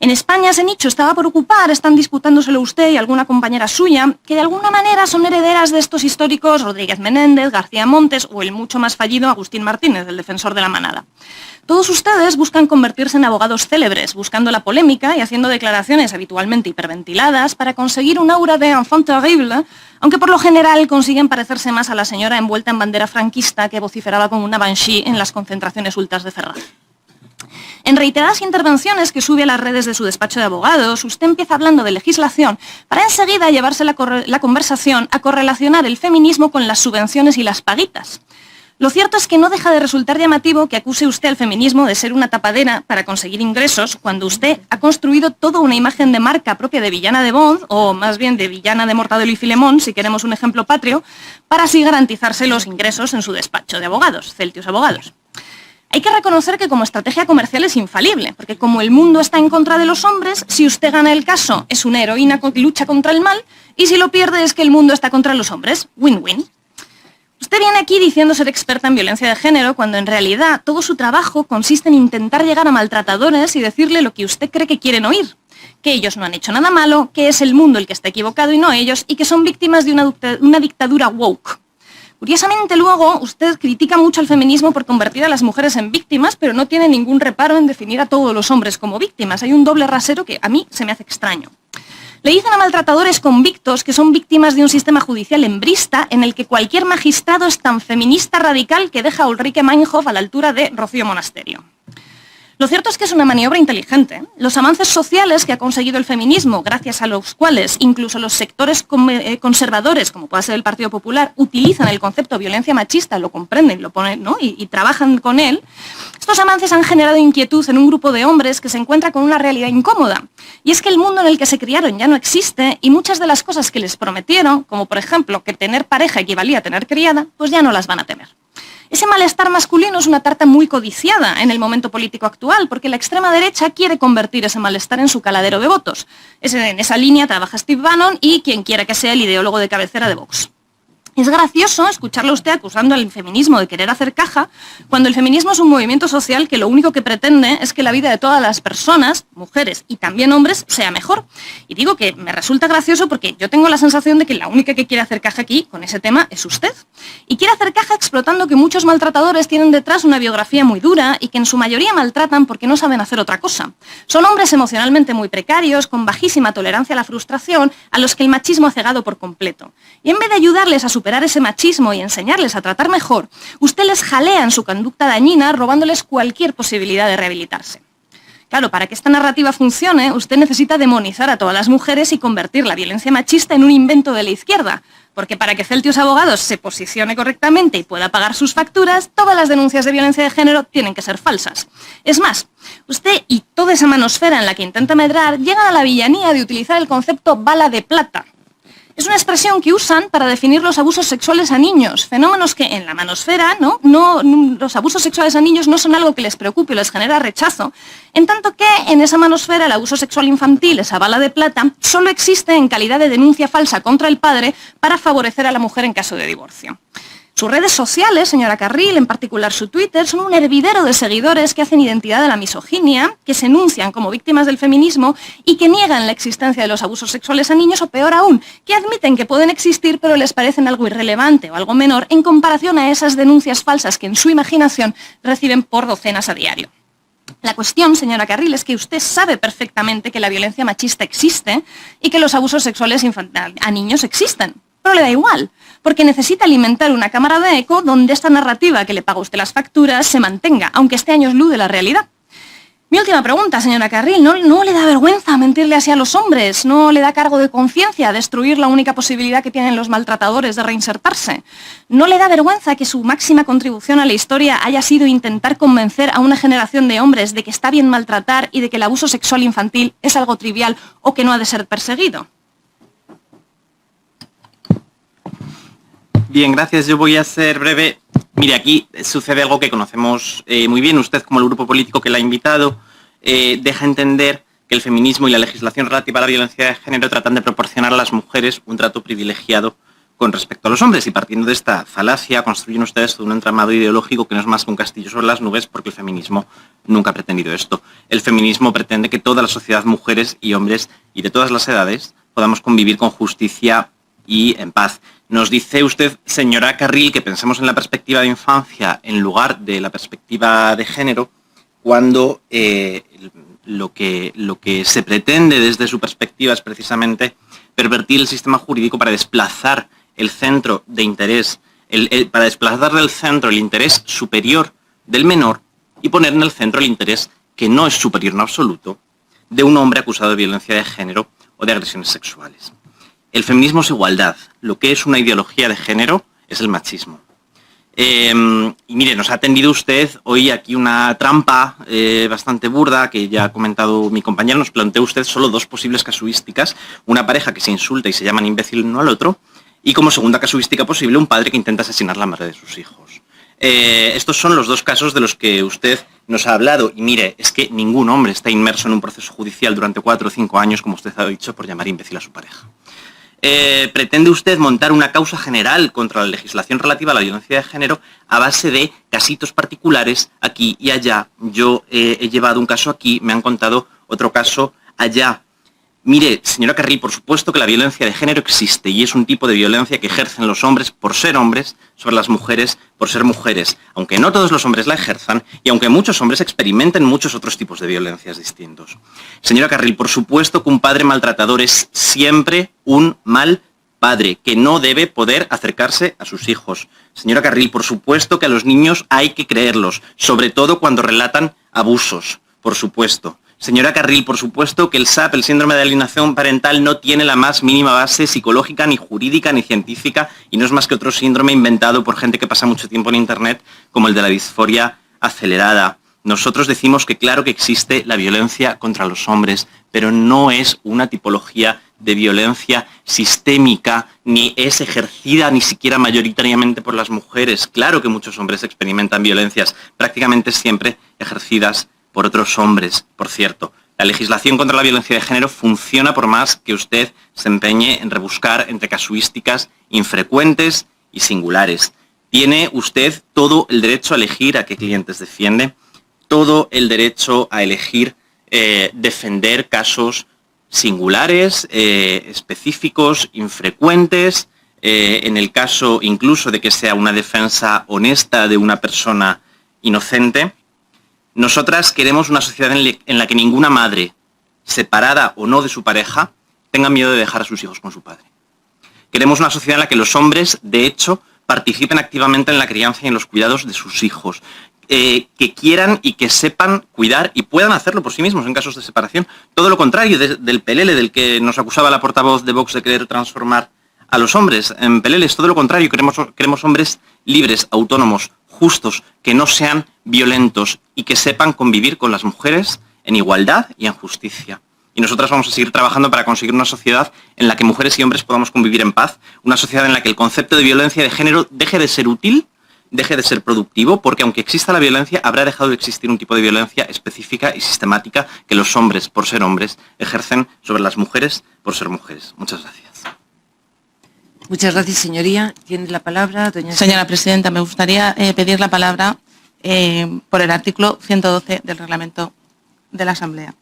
En España ese nicho estaba por ocupar, están disputándoselo usted y alguna compañera suya, que de alguna manera son herederas de estos históricos Rodríguez Menéndez, García Montes o el mucho más fallido Agustín Martínez, el defensor de la manada. Todos ustedes buscan convertirse en abogados célebres, buscando la polémica y haciendo declaraciones habitualmente hiperventiladas para conseguir un aura de enfant terrible, aunque por lo general consiguen parecerse más a la señora envuelta en bandera franquista que vociferaba como una banshee en las concentraciones ultras de Ferraz. En reiteradas intervenciones que sube a las redes de su despacho de abogados, usted empieza hablando de legislación para enseguida llevarse la conversación a correlacionar el feminismo con las subvenciones y las paguitas. Lo cierto es que no deja de resultar llamativo que acuse usted al feminismo de ser una tapadera para conseguir ingresos cuando usted ha construido toda una imagen de marca propia de villana de Bond, o más bien de villana de Mortadelo y Filemón, si queremos un ejemplo patrio, para así garantizarse los ingresos en su despacho de abogados, Celtius Abogados. Hay que reconocer que como estrategia comercial es infalible, porque como el mundo está en contra de los hombres, si usted gana el caso es una heroína que lucha contra el mal, y si lo pierde es que el mundo está contra los hombres. Win-win. Usted viene aquí diciendo ser experta en violencia de género cuando en realidad todo su trabajo consiste en intentar llegar a maltratadores y decirle lo que usted cree que quieren oír. Que ellos no han hecho nada malo, que es el mundo el que está equivocado y no ellos, y que son víctimas de una dictadura woke. Curiosamente luego, usted critica mucho al feminismo por convertir a las mujeres en víctimas, pero no tiene ningún reparo en definir a todos los hombres como víctimas. Hay un doble rasero que a mí se me hace extraño. Le dicen a maltratadores convictos que son víctimas de un sistema judicial hembrista en el que cualquier magistrado es tan feminista radical que deja a Ulrike Meinhof a la altura de Rocío Monasterio. Lo cierto es que es una maniobra inteligente. Los avances sociales que ha conseguido el feminismo, gracias a los cuales incluso los sectores conservadores, como puede ser el Partido Popular, utilizan el concepto de violencia machista, lo comprenden, lo ponen, ¿no? y trabajan con él, estos avances han generado inquietud en un grupo de hombres que se encuentra con una realidad incómoda. Y es que el mundo en el que se criaron ya no existe y muchas de las cosas que les prometieron, como por ejemplo que tener pareja equivalía a tener criada, pues ya no las van a tener. Ese malestar masculino es una tarta muy codiciada en el momento político actual, porque la extrema derecha quiere convertir ese malestar en su caladero de votos. En esa línea trabaja Steve Bannon y quien quiera que sea el ideólogo de cabecera de Vox. Es gracioso escucharle a usted acusando al feminismo de querer hacer caja, cuando el feminismo es un movimiento social que lo único que pretende es que la vida de todas las personas, mujeres y también hombres, sea mejor. Y digo que me resulta gracioso porque yo tengo la sensación de que la única que quiere hacer caja aquí con ese tema es usted. Y quiere hacer caja explotando que muchos maltratadores tienen detrás una biografía muy dura y que en su mayoría maltratan porque no saben hacer otra cosa. Son hombres emocionalmente muy precarios, con bajísima tolerancia a la frustración, a los que el machismo ha cegado por completo. Y en vez de ayudarles a superar ese machismo y enseñarles a tratar mejor, usted les jalea en su conducta dañina, robándoles cualquier posibilidad de rehabilitarse. Claro, para que esta narrativa funcione, usted necesita demonizar a todas las mujeres y convertir la violencia machista en un invento de la izquierda, porque para que Celtius Abogados se posicione correctamente y pueda pagar sus facturas, todas las denuncias de violencia de género tienen que ser falsas. Es más, usted y toda esa manosfera en la que intenta medrar llegan a la villanía de utilizar el concepto bala de plata. Es una expresión que usan para definir los abusos sexuales a niños, fenómenos que en la manosfera, los abusos sexuales a niños no son algo que les preocupe o les genera rechazo, en tanto que en esa manosfera el abuso sexual infantil, esa bala de plata, solo existe en calidad de denuncia falsa contra el padre para favorecer a la mujer en caso de divorcio. Sus redes sociales, señora Carril, en particular su Twitter, son un hervidero de seguidores que hacen identidad de la misoginia, que se enuncian como víctimas del feminismo y que niegan la existencia de los abusos sexuales a niños, o peor aún, que admiten que pueden existir pero les parecen algo irrelevante o algo menor en comparación a esas denuncias falsas que en su imaginación reciben por docenas a diario. La cuestión, señora Carril, es que usted sabe perfectamente que la violencia machista existe y que los abusos sexuales a niños existen. Pero le da igual, porque necesita alimentar una cámara de eco donde esta narrativa que le paga usted las facturas se mantenga, aunque esté años luz de la realidad. Mi última pregunta, señora Carril, ¿no le da vergüenza mentirle así a los hombres? ¿No le da cargo de conciencia destruir la única posibilidad que tienen los maltratadores de reinsertarse? ¿No le da vergüenza que su máxima contribución a la historia haya sido intentar convencer a una generación de hombres de que está bien maltratar y de que el abuso sexual infantil es algo trivial o que no ha de ser perseguido? Bien, gracias. Yo voy a ser breve. Mire, aquí sucede algo que conocemos muy bien. Usted, como el grupo político que la ha invitado, deja entender que el feminismo y la legislación relativa a la violencia de género tratan de proporcionar a las mujeres un trato privilegiado con respecto a los hombres. Y partiendo de esta falacia, construyen ustedes todo un entramado ideológico que no es más que un castillo sobre las nubes, porque el feminismo nunca ha pretendido esto. El feminismo pretende que toda la sociedad, mujeres y hombres, y de todas las edades, podamos convivir con justicia y en paz. Nos dice usted, señora Carril, que pensemos en la perspectiva de infancia en lugar de la perspectiva de género, cuando lo que se pretende desde su perspectiva es precisamente pervertir el sistema jurídico para desplazar el centro de interés, para desplazar del centro el interés superior del menor y poner en el centro el interés, que no es superior en absoluto, de un hombre acusado de violencia de género o de agresiones sexuales. El feminismo es igualdad. Lo que es una ideología de género es el machismo. Y mire, nos ha tendido usted hoy aquí una trampa bastante burda, que ya ha comentado mi compañero. Nos planteó usted solo dos posibles casuísticas: una pareja que se insulta y se llaman imbécil uno al otro, y como segunda casuística posible, un padre que intenta asesinar a la madre de sus hijos. Estos son los dos casos de los que usted nos ha hablado. Y mire, es que ningún hombre está inmerso en un proceso judicial durante 4 o 5 años, como usted ha dicho, por llamar imbécil a su pareja. ¿Pretende usted montar una causa general contra la legislación relativa a la violencia de género a base de casitos particulares aquí y allá? Yo he llevado un caso aquí, me han contado otro caso allá. Mire, señora Carril, por supuesto que la violencia de género existe y es un tipo de violencia que ejercen los hombres por ser hombres sobre las mujeres por ser mujeres, aunque no todos los hombres la ejerzan y aunque muchos hombres experimenten muchos otros tipos de violencias distintos. Señora Carril, por supuesto que un padre maltratador es siempre un mal padre que no debe poder acercarse a sus hijos. Señora Carril, por supuesto que a los niños hay que creerlos, sobre todo cuando relatan abusos, por supuesto. Señora Carril, por supuesto que el SAP, el síndrome de alienación parental, no tiene la más mínima base psicológica, ni jurídica, ni científica, y no es más que otro síndrome inventado por gente que pasa mucho tiempo en Internet, como el de la disforia acelerada. Nosotros decimos que claro que existe la violencia contra los hombres, pero no es una tipología de violencia sistémica, ni es ejercida ni siquiera mayoritariamente por las mujeres. Claro que muchos hombres experimentan violencias, prácticamente siempre ejercidas por otros hombres, por cierto. La legislación contra la violencia de género funciona por más que usted se empeñe en rebuscar entre casuísticas infrecuentes y singulares. Tiene usted todo el derecho a elegir a qué clientes defiende, todo el derecho a elegir defender casos singulares, específicos, infrecuentes, en el caso incluso de que sea una defensa honesta de una persona inocente. Nosotras queremos una sociedad en la que ninguna madre, separada o no de su pareja, tenga miedo de dejar a sus hijos con su padre. Queremos una sociedad en la que los hombres, de hecho, participen activamente en la crianza y en los cuidados de sus hijos, que quieran y que sepan cuidar y puedan hacerlo por sí mismos en casos de separación. Todo lo contrario del pelele del que nos acusaba la portavoz de Vox de querer transformar a los hombres en peleles. Todo lo contrario, queremos hombres libres, autónomos, justos, que no sean violentos y que sepan convivir con las mujeres en igualdad y en justicia. Y nosotras vamos a seguir trabajando para conseguir una sociedad en la que mujeres y hombres podamos convivir en paz, una sociedad en la que el concepto de violencia de género deje de ser útil, deje de ser productivo, porque aunque exista la violencia, habrá dejado de existir un tipo de violencia específica y sistemática que los hombres, por ser hombres, ejercen sobre las mujeres por ser mujeres. Muchas gracias. Muchas gracias, señoría. Tiene la palabra doña... Señora presidenta, me gustaría pedir la palabra por el artículo 112 del reglamento de la Asamblea.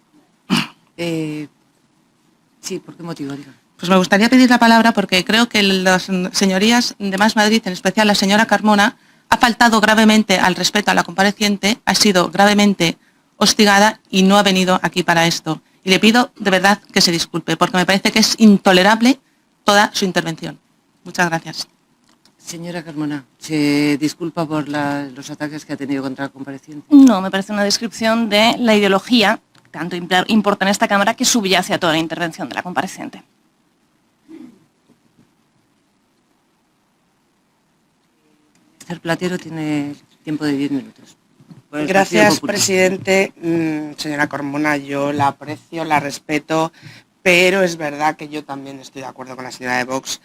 Sí, ¿por qué motivo? Diga. Pues me gustaría pedir la palabra porque creo que las señorías de Más Madrid, en especial la señora Carmona, ha faltado gravemente al respeto a la compareciente, ha sido gravemente hostigada y no ha venido aquí para esto. Y le pido de verdad que se disculpe, porque me parece que es intolerable toda su intervención. Muchas gracias. Señora Carmona, ¿se disculpa por los ataques que ha tenido contra la compareciente? No, me parece una descripción de la ideología que tanto importa en esta Cámara que subyace a toda la intervención de la compareciente. El Platero tiene tiempo de 10 minutos. Gracias, presidente. Señora Carmona, yo la aprecio, la respeto, pero es verdad que yo también estoy de acuerdo con la señora de Vox.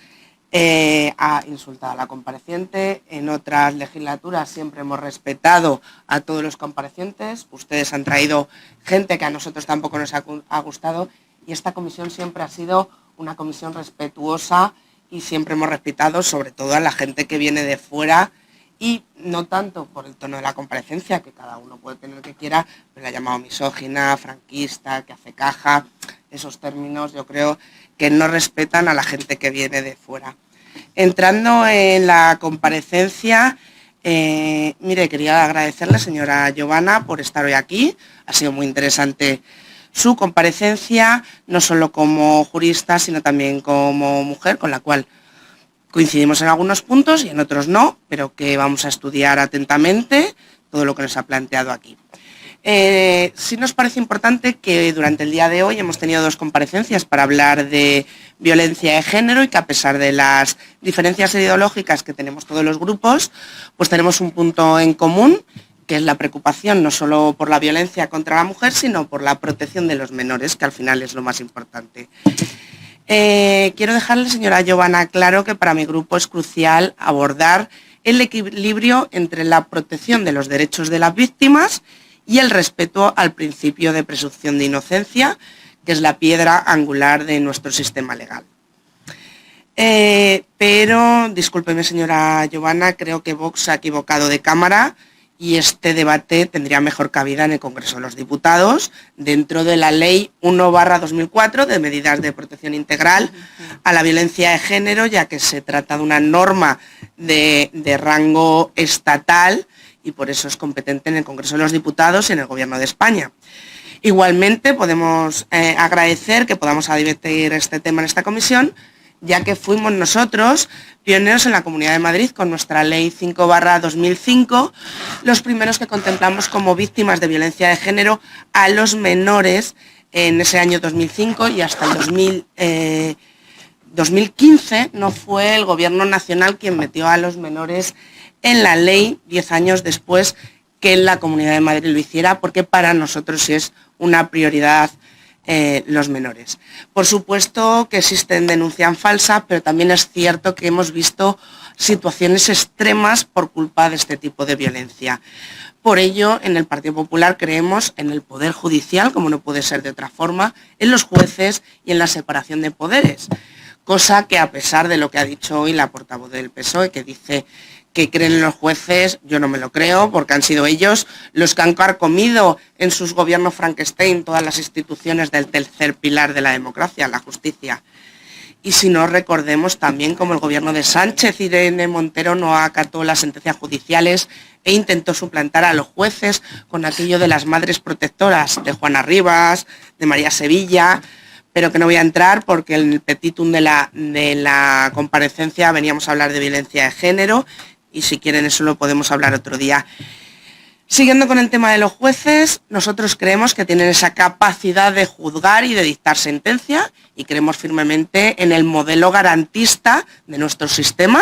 Ha insultado a la compareciente. En otras legislaturas siempre hemos respetado a todos los comparecientes. Ustedes han traído gente que a nosotros tampoco nos ha gustado y esta comisión siempre ha sido una comisión respetuosa y siempre hemos respetado sobre todo a la gente que viene de fuera y no tanto por el tono de la comparecencia, que cada uno puede tener el que quiera, pero la ha llamado misógina, franquista, que hace caja. Esos términos yo creo que no respetan a la gente que viene de fuera. Entrando en la comparecencia, mire, quería agradecerle, señora Giovanna, por estar hoy aquí. Ha sido muy interesante su comparecencia, no solo como jurista, sino también como mujer, con la cual coincidimos en algunos puntos y en otros no, pero que vamos a estudiar atentamente todo lo que nos ha planteado aquí. Sí nos parece importante que durante el día de hoy hemos tenido dos comparecencias para hablar de violencia de género y que a pesar de las diferencias ideológicas que tenemos todos los grupos, pues tenemos un punto en común, que es la preocupación no solo por la violencia contra la mujer, sino por la protección de los menores, que al final es lo más importante. Quiero dejarle, señora Giovanna, claro que para mi grupo es crucial abordar el equilibrio entre la protección de los derechos de las víctimas y el respeto al principio de presunción de inocencia, que es la piedra angular de nuestro sistema legal. Pero, discúlpeme, señora Giovanna, creo que Vox se ha equivocado de cámara y este debate tendría mejor cabida en el Congreso de los Diputados, dentro de la Ley 1/2004 de medidas de protección integral a la violencia de género, ya que se trata de una norma de rango estatal y por eso es competente en el Congreso de los Diputados y en el Gobierno de España. Igualmente podemos agradecer que podamos debatir este tema en esta comisión, ya que fuimos nosotros pioneros en la Comunidad de Madrid con nuestra Ley 5/2005, los primeros que contemplamos como víctimas de violencia de género a los menores en ese año 2005 y hasta el 2015 no fue el Gobierno Nacional quien metió a los menores en la ley 10 años después que la Comunidad de Madrid lo hiciera, porque para nosotros es una prioridad los menores. Por supuesto que existen denuncias falsas, pero también es cierto que hemos visto situaciones extremas por culpa de este tipo de violencia. Por ello, en el Partido Popular creemos en el Poder Judicial, como no puede ser de otra forma, en los jueces y en la separación de poderes. cosa que, a pesar de lo que ha dicho hoy la portavoz del PSOE, que dice que creen en los jueces, yo no me lo creo, porque han sido ellos los que han carcomido en sus gobiernos Frankenstein todas las instituciones del tercer pilar de la democracia, la justicia. Y si no, recordemos también cómo el gobierno de Sánchez, Irene Montero, no acató las sentencias judiciales e intentó suplantar a los jueces con aquello de las madres protectoras de Juana Rivas, de María Sevilla, pero que no voy a entrar porque en el petitum de la comparecencia veníamos a hablar de violencia de género, y si quieren eso lo podemos hablar otro día. Siguiendo con el tema de los jueces, nosotros creemos que tienen esa capacidad de juzgar y de dictar sentencia, y creemos firmemente en el modelo garantista de nuestro sistema,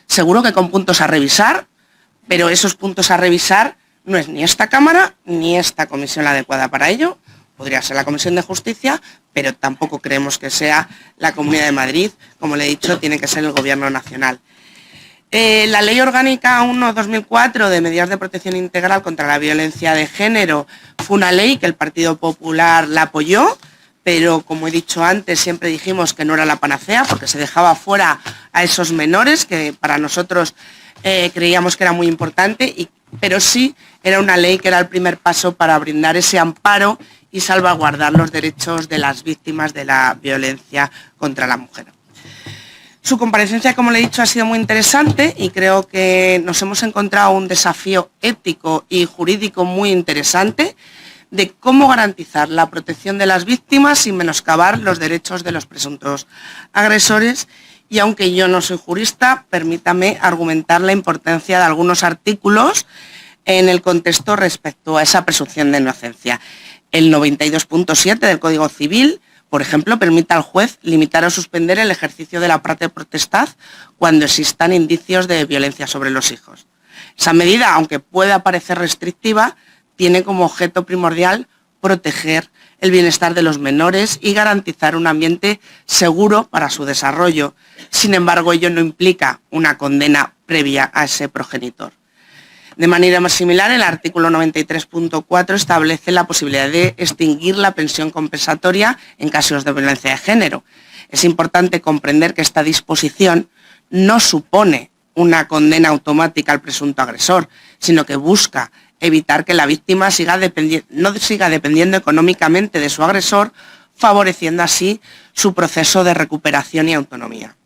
seguro que con puntos a revisar, pero esos puntos a revisar no es ni esta Cámara ni esta comisión la adecuada para ello. Podría ser la Comisión de Justicia, pero tampoco creemos que sea la Comunidad de Madrid. Como le he dicho, tiene que ser el Gobierno Nacional. La Ley Orgánica 1/2004 de Medidas de Protección Integral contra la Violencia de Género fue una ley que el Partido Popular la apoyó, pero como he dicho antes, siempre dijimos que no era la panacea porque se dejaba fuera a esos menores, que para nosotros creíamos que era muy importante, pero sí era una ley que era el primer paso para brindar ese amparo y salvaguardar los derechos de las víctimas de la violencia contra la mujer. Su comparecencia, como le he dicho, ha sido muy interesante y creo que nos hemos encontrado un desafío ético y jurídico muy interesante de cómo garantizar la protección de las víctimas sin menoscabar los derechos de los presuntos agresores. Y aunque yo no soy jurista, permítame argumentar la importancia de algunos artículos en el contexto respecto a esa presunción de inocencia. El 92.7 del Código Civil, por ejemplo, permite al juez limitar o suspender el ejercicio de la parte de potestad cuando existan indicios de violencia sobre los hijos. Esa medida, aunque pueda parecer restrictiva, tiene como objeto primordial proteger el bienestar de los menores y garantizar un ambiente seguro para su desarrollo. Sin embargo, ello no implica una condena previa a ese progenitor. De manera más similar, el artículo 93.4 establece la posibilidad de extinguir la pensión compensatoria en casos de violencia de género. Es importante comprender que esta disposición no supone una condena automática al presunto agresor, sino que busca evitar que la víctima no siga dependiendo económicamente de su agresor, favoreciendo así su proceso de recuperación y autonomía.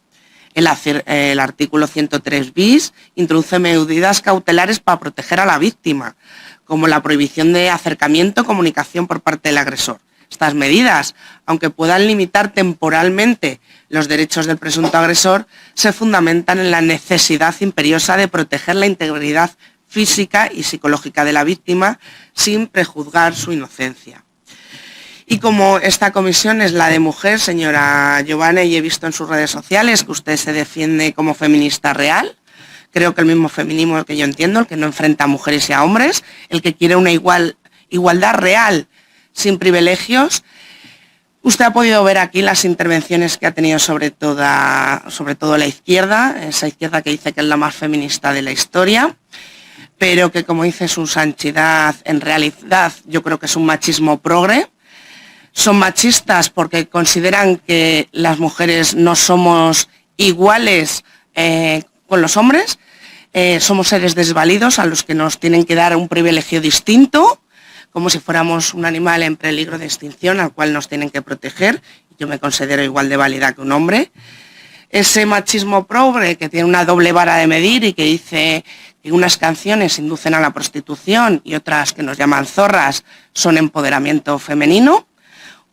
El artículo 103 bis introduce medidas cautelares para proteger a la víctima, como la prohibición de acercamiento o comunicación por parte del agresor. Estas medidas, aunque puedan limitar temporalmente los derechos del presunto agresor, se fundamentan en la necesidad imperiosa de proteger la integridad física y psicológica de la víctima sin prejuzgar su inocencia. Y como esta comisión es la de mujer, señora Giovanna, y he visto en sus redes sociales que usted se defiende como feminista real, creo que el mismo feminismo que yo entiendo, el que no enfrenta a mujeres y a hombres, el que quiere una igualdad real, sin privilegios. Usted ha podido ver aquí las intervenciones que ha tenido sobre todo la izquierda, esa izquierda que dice que es la más feminista de la historia, pero que, como dice su santidad, en realidad yo creo que es un machismo progre. Son machistas porque consideran que las mujeres no somos iguales con los hombres, somos seres desvalidos a los que nos tienen que dar un privilegio distinto, como si fuéramos un animal en peligro de extinción al cual nos tienen que proteger. Yo me considero igual de válida que un hombre. Ese machismo progre que tiene una doble vara de medir y que dice que unas canciones inducen a la prostitución y otras que nos llaman zorras son empoderamiento femenino.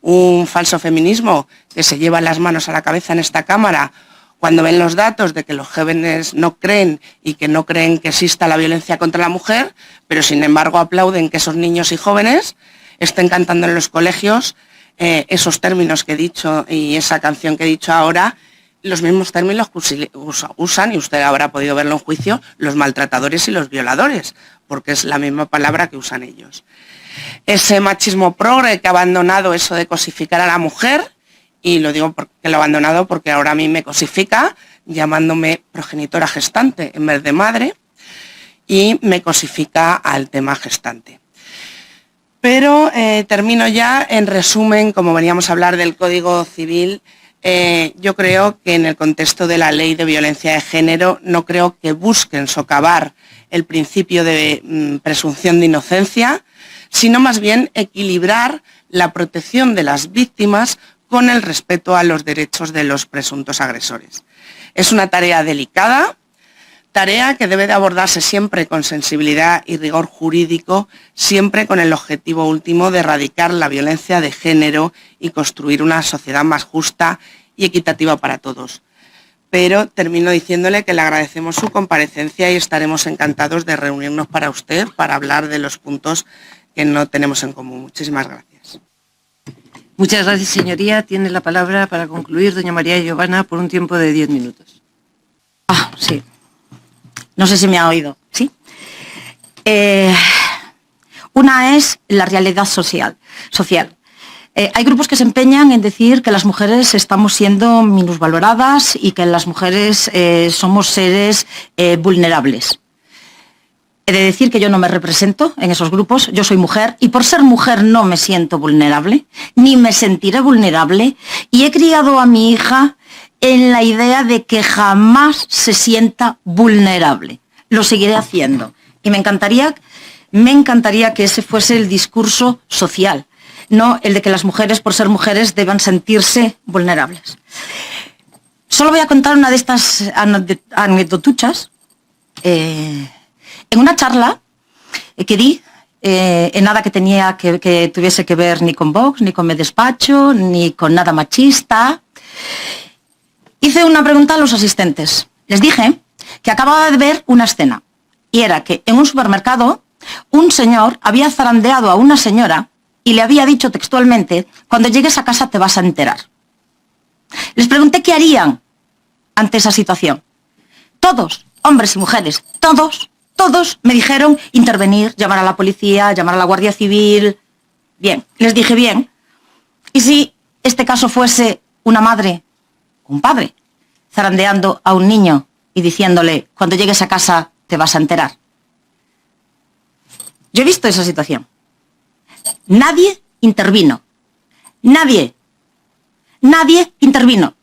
Un falso feminismo que se lleva las manos a la cabeza en esta Cámara cuando ven los datos de que los jóvenes no creen y que no creen que exista la violencia contra la mujer, pero sin embargo aplauden que esos niños y jóvenes estén cantando en los colegios esos términos que he dicho y esa canción que he dicho ahora, los mismos términos que usan, y usted habrá podido verlo en juicio, los maltratadores y los violadores, porque es la misma palabra que usan ellos. Ese machismo progre que ha abandonado eso de cosificar a la mujer, y lo digo porque lo ha abandonado porque ahora a mí me cosifica llamándome progenitora gestante en vez de madre, y me cosifica al tema gestante. Pero termino ya. En resumen, como veníamos a hablar del Código Civil, yo creo que en el contexto de la ley de violencia de género no creo que busquen socavar el principio de presunción de inocencia, sino más bien equilibrar la protección de las víctimas con el respeto a los derechos de los presuntos agresores. Es una tarea delicada, tarea que debe de abordarse siempre con sensibilidad y rigor jurídico, siempre con el objetivo último de erradicar la violencia de género y construir una sociedad más justa y equitativa para todos. Pero termino diciéndole que le agradecemos su comparecencia y estaremos encantados de reunirnos para usted, para hablar de los puntos que no tenemos en común. Muchísimas gracias. Muchas gracias, señoría. Tiene la palabra para concluir doña María Giovanna por un tiempo de 10 minutos. Sí. No sé si me ha oído, ¿sí? Una es la realidad social. Hay grupos que se empeñan en decir que las mujeres estamos siendo minusvaloradas y que las mujeres somos seres vulnerables. He de decir que yo no me represento en esos grupos, yo soy mujer y por ser mujer no me siento vulnerable, ni me sentiré vulnerable, y he criado a mi hija en la idea de que jamás se sienta vulnerable. Lo seguiré haciendo y me encantaría que ese fuese el discurso social, no el de que las mujeres, por ser mujeres, deban sentirse vulnerables. Solo voy a contar una de estas anécdotuchas. En una charla que di, en nada que tuviese que ver ni con Vox, ni con mi despacho, ni con nada machista, hice una pregunta a los asistentes. Les dije que acababa de ver una escena, y era que en un supermercado un señor había zarandeado a una señora y le había dicho textualmente: cuando llegues a casa te vas a enterar. Les pregunté qué harían ante esa situación. Todos, hombres y mujeres, todos me dijeron intervenir, llamar a la policía, llamar a la Guardia Civil. Bien, les dije bien. ¿Y si este caso fuese una madre, un padre, zarandeando a un niño y diciéndole: cuando llegues a casa te vas a enterar? Yo he visto esa situación. Nadie intervino. Nadie intervino.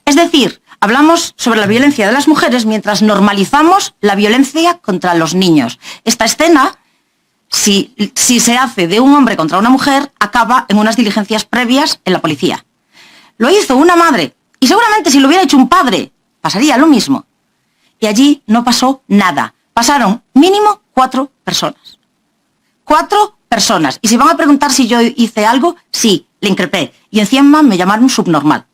Es decir, hablamos sobre la violencia de las mujeres mientras normalizamos la violencia contra los niños. Esta escena, si se hace de un hombre contra una mujer, acaba en unas diligencias previas en la policía. Lo hizo una madre, y seguramente si lo hubiera hecho un padre, pasaría lo mismo. Y allí no pasó nada. Pasaron mínimo 4 personas. 4 personas. Y si van a preguntar si yo hice algo, sí, le increpé. Y encima me llamaron subnormal.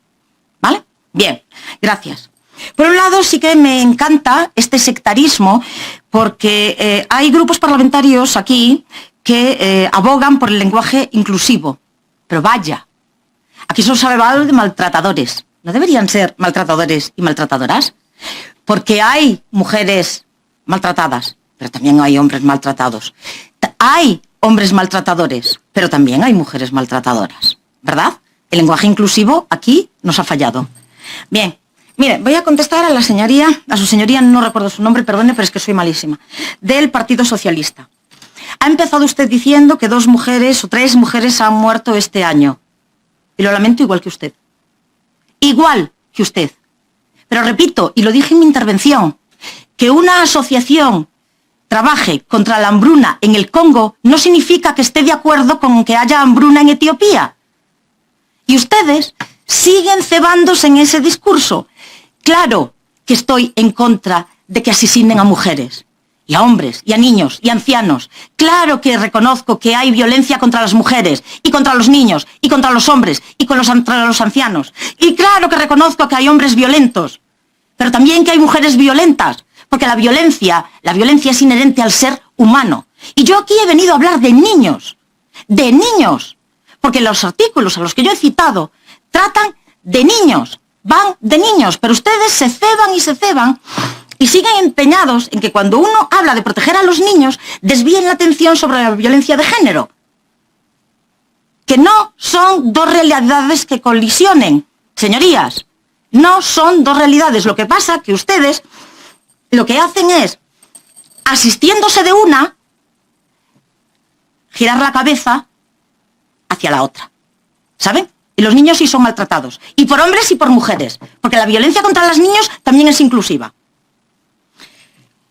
¿Vale? Bien, gracias. Por un lado, sí que me encanta este sectarismo, porque hay grupos parlamentarios aquí que abogan por el lenguaje inclusivo. Pero vaya, aquí solo se habla de maltratadores. ¿No deberían ser maltratadores y maltratadoras? Porque hay mujeres maltratadas, pero también hay hombres maltratados. Hay hombres maltratadores, pero también hay mujeres maltratadoras, ¿verdad? El lenguaje inclusivo aquí nos ha fallado. Bien, mire, voy a contestar a su señoría, no recuerdo su nombre, perdone, pero es que soy malísima, del Partido Socialista. Ha empezado usted diciendo que 2 mujeres o 3 mujeres han muerto este año. Y lo lamento igual que usted. Igual que usted. Pero repito, y lo dije en mi intervención, que una asociación trabaje contra la hambruna en el Congo no significa que esté de acuerdo con que haya hambruna en Etiopía. Y ustedes siguen cebándose en ese discurso. Claro que estoy en contra de que asesinen a mujeres, y a hombres, y a niños, y a ancianos. Claro que reconozco que hay violencia contra las mujeres, y contra los niños, y contra los hombres, y contra los ancianos. Y claro que reconozco que hay hombres violentos, pero también que hay mujeres violentas, porque la violencia es inherente al ser humano. Y yo aquí he venido a hablar de niños, porque los artículos a los que yo he citado tratan de niños, van de niños, pero ustedes se ceban y siguen empeñados en que cuando uno habla de proteger a los niños, desvíen la atención sobre la violencia de género. Que no son 2 realidades que colisionen, señorías. No son 2 realidades. Lo que pasa que ustedes lo que hacen es, asistiéndose de una, girar la cabeza hacia la otra. ¿Saben? Y los niños sí son maltratados. Y por hombres y por mujeres. Porque la violencia contra los niños también es inclusiva.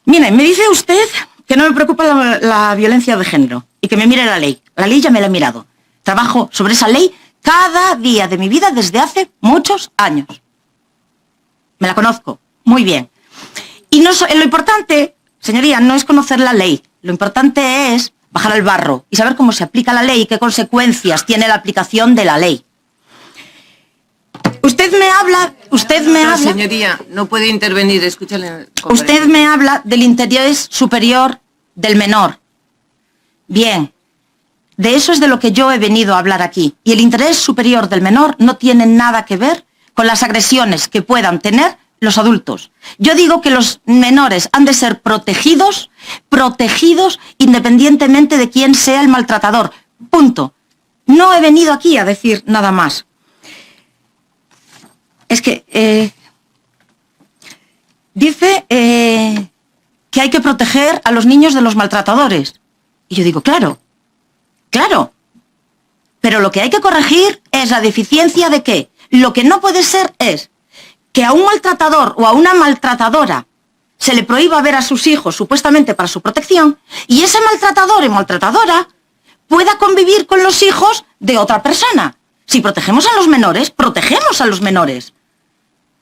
Mire, me dice usted que no me preocupa la violencia de género y que me mire la ley. La ley ya me la he mirado. Trabajo sobre esa ley cada día de mi vida desde hace muchos años. Me la conozco muy bien. Y no, lo importante, señoría, no es conocer la ley. Lo importante es bajar al barro y saber cómo se aplica la ley y qué consecuencias tiene la aplicación de la ley. Usted me habla... Señoría, no puede intervenir, escúchale. Usted me habla del interés superior del menor. Bien, de eso es de lo que yo he venido a hablar aquí. Y el interés superior del menor no tiene nada que ver con las agresiones que puedan tener los adultos. Yo digo que los menores han de ser protegidos independientemente de quién sea el maltratador. Punto. No he venido aquí a decir nada más. Es que dice que hay que proteger a los niños de los maltratadores. Y yo digo, claro. Pero lo que hay que corregir es la deficiencia de que lo que no puede ser es que a un maltratador o a una maltratadora se le prohíba ver a sus hijos supuestamente para su protección y ese maltratador y maltratadora pueda convivir con los hijos de otra persona. Si protegemos a los menores, protegemos a los menores.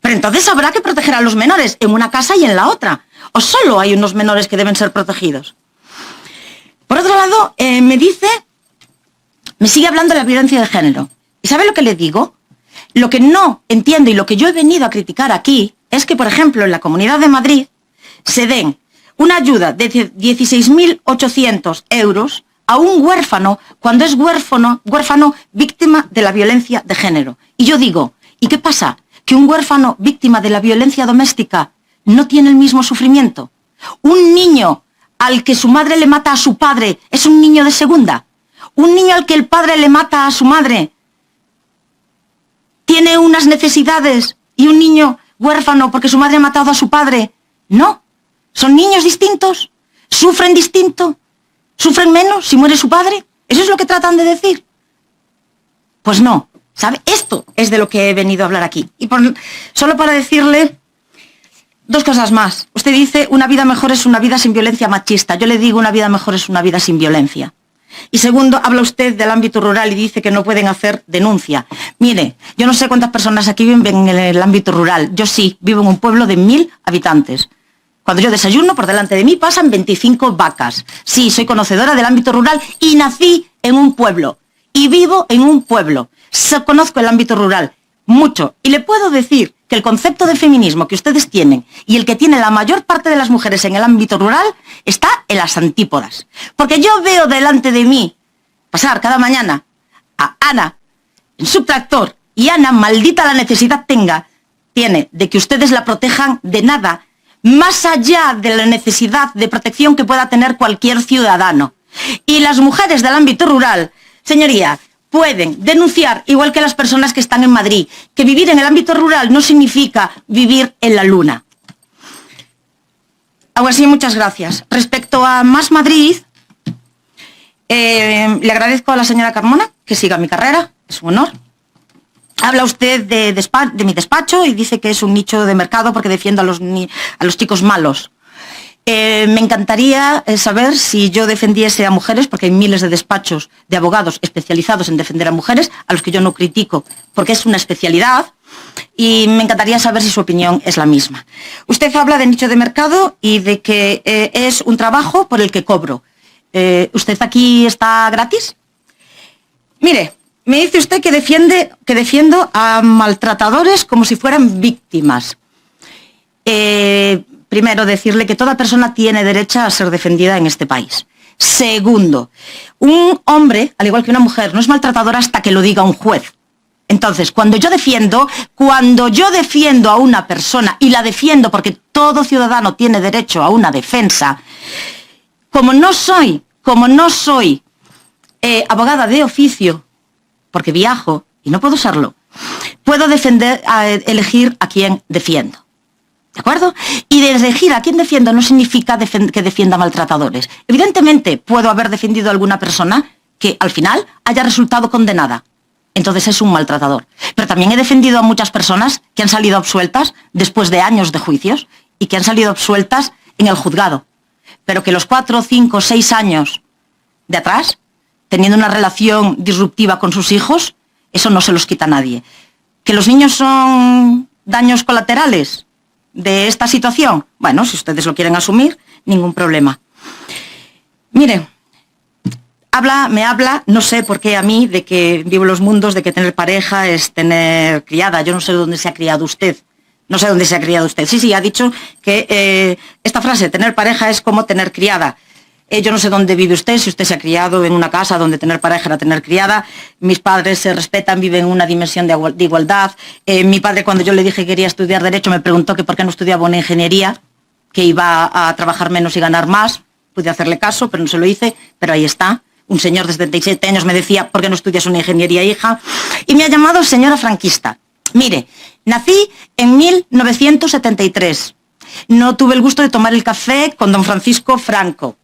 Pero entonces habrá que proteger a los menores en una casa y en la otra. ¿O solo hay unos menores que deben ser protegidos? Por otro lado, me sigue hablando de la violencia de género. ¿Y sabe lo que le digo? Lo que no entiendo y lo que yo he venido a criticar aquí es que, por ejemplo, en la Comunidad de Madrid se den una ayuda de 16.800 euros a un huérfano cuando es huérfano víctima de la violencia de género. Y yo digo, ¿y qué pasa? ¿Que un huérfano víctima de la violencia doméstica no tiene el mismo sufrimiento? Un niño al que su madre le mata a su padre es un niño de segunda. Un niño al que el padre le mata a su madre tiene unas necesidades y un niño huérfano porque su madre ha matado a su padre. No, son niños distintos, sufren distinto, sufren menos si muere su padre. ¿Eso es lo que tratan de decir? Pues no. ¿Sabe? Esto es de lo que he venido a hablar aquí. Y solo para decirle dos cosas más. Usted dice, una vida mejor es una vida sin violencia machista. Yo le digo, una vida mejor es una vida sin violencia. Y segundo, habla usted del ámbito rural y dice que no pueden hacer denuncia. Mire, yo no sé cuántas personas aquí viven en el ámbito rural. Yo sí, vivo en un pueblo de 1000 habitantes. Cuando yo desayuno, por delante de mí pasan 25 vacas. Sí, soy conocedora del ámbito rural y nací en un pueblo. Y vivo en un pueblo. Conozco el ámbito rural mucho. Y le puedo decir que el concepto de feminismo que ustedes tienen y el que tiene la mayor parte de las mujeres en el ámbito rural está en las antípodas. Porque yo veo delante de mí pasar cada mañana a Ana en su tractor y Ana, maldita la necesidad tiene de que ustedes la protejan de nada más allá de la necesidad de protección que pueda tener cualquier ciudadano. Y las mujeres del ámbito rural, señoría, pueden denunciar igual que las personas que están en Madrid, que vivir en el ámbito rural no significa vivir en la luna. Ahora sí, muchas gracias. Respecto a Más Madrid, le agradezco a la señora Carmona que siga mi carrera, es un honor. Habla usted de mi despacho y dice que es un nicho de mercado porque defiendo a los chicos malos. Me encantaría saber si yo defendiese a mujeres, porque hay miles de despachos de abogados especializados en defender a mujeres, a los que yo no critico, porque es una especialidad, y me encantaría saber si su opinión es la misma. Usted habla de nicho de mercado y de que es un trabajo por el que cobro. ¿Usted aquí está gratis? Mire, me dice usted que defiendo a maltratadores como si fueran víctimas. Primero, decirle que toda persona tiene derecho a ser defendida en este país. Segundo, un hombre, al igual que una mujer, no es maltratador hasta que lo diga un juez. Entonces, cuando yo defiendo a una persona, y la defiendo porque todo ciudadano tiene derecho a una defensa, como no soy abogada de oficio, porque viajo y no puedo serlo, puedo elegir a quién defiendo. ¿De acuerdo? Y de elegir a quién defiendo no significa que defienda maltratadores. Evidentemente, puedo haber defendido a alguna persona que al final haya resultado condenada. entonces es un maltratador. Pero también he defendido a muchas personas que han salido absueltas después de años de juicios y que han salido absueltas en el juzgado. Pero que los 4, 5, 6 años de atrás, teniendo una relación disruptiva con sus hijos, eso no se los quita a nadie. ¿Que los niños son daños colaterales de esta situación? Bueno, si ustedes lo quieren asumir, ningún problema. Miren, me habla, no sé por qué a mí, de que vivo los mundos, de que tener pareja es tener criada. Yo no sé dónde se ha criado usted. No sé dónde se ha criado usted. Sí, ha dicho que esta frase, tener pareja es como tener criada. Yo no sé dónde vive usted, si usted se ha criado en una casa donde tener pareja era tener criada. Mis padres se respetan, viven en una dimensión de igualdad. Mi padre, cuando yo le dije que quería estudiar Derecho, me preguntó que por qué no estudiaba una ingeniería, que iba a trabajar menos y ganar más. Pude hacerle caso, pero no se lo hice, pero ahí está. Un señor de 77 años me decía, ¿por qué no estudias una ingeniería, hija? Y me ha llamado señora franquista. Mire, nací en 1973. No tuve el gusto de tomar el café con don Francisco Franco.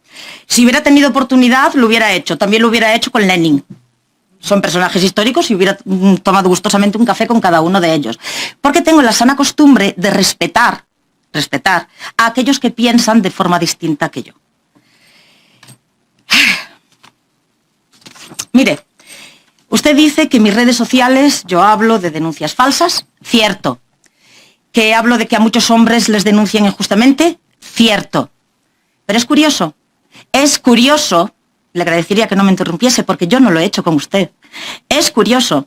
Si hubiera tenido oportunidad, lo hubiera hecho. También lo hubiera hecho con Lenin. Son personajes históricos y hubiera tomado gustosamente un café con cada uno de ellos. Porque tengo la sana costumbre de respetar a aquellos que piensan de forma distinta que yo. Mire, usted dice que en mis redes sociales yo hablo de denuncias falsas. Cierto. Que hablo de que a muchos hombres les denuncian injustamente. Cierto. Pero es curioso, le agradecería que no me interrumpiese porque yo no lo he hecho con usted. Es curioso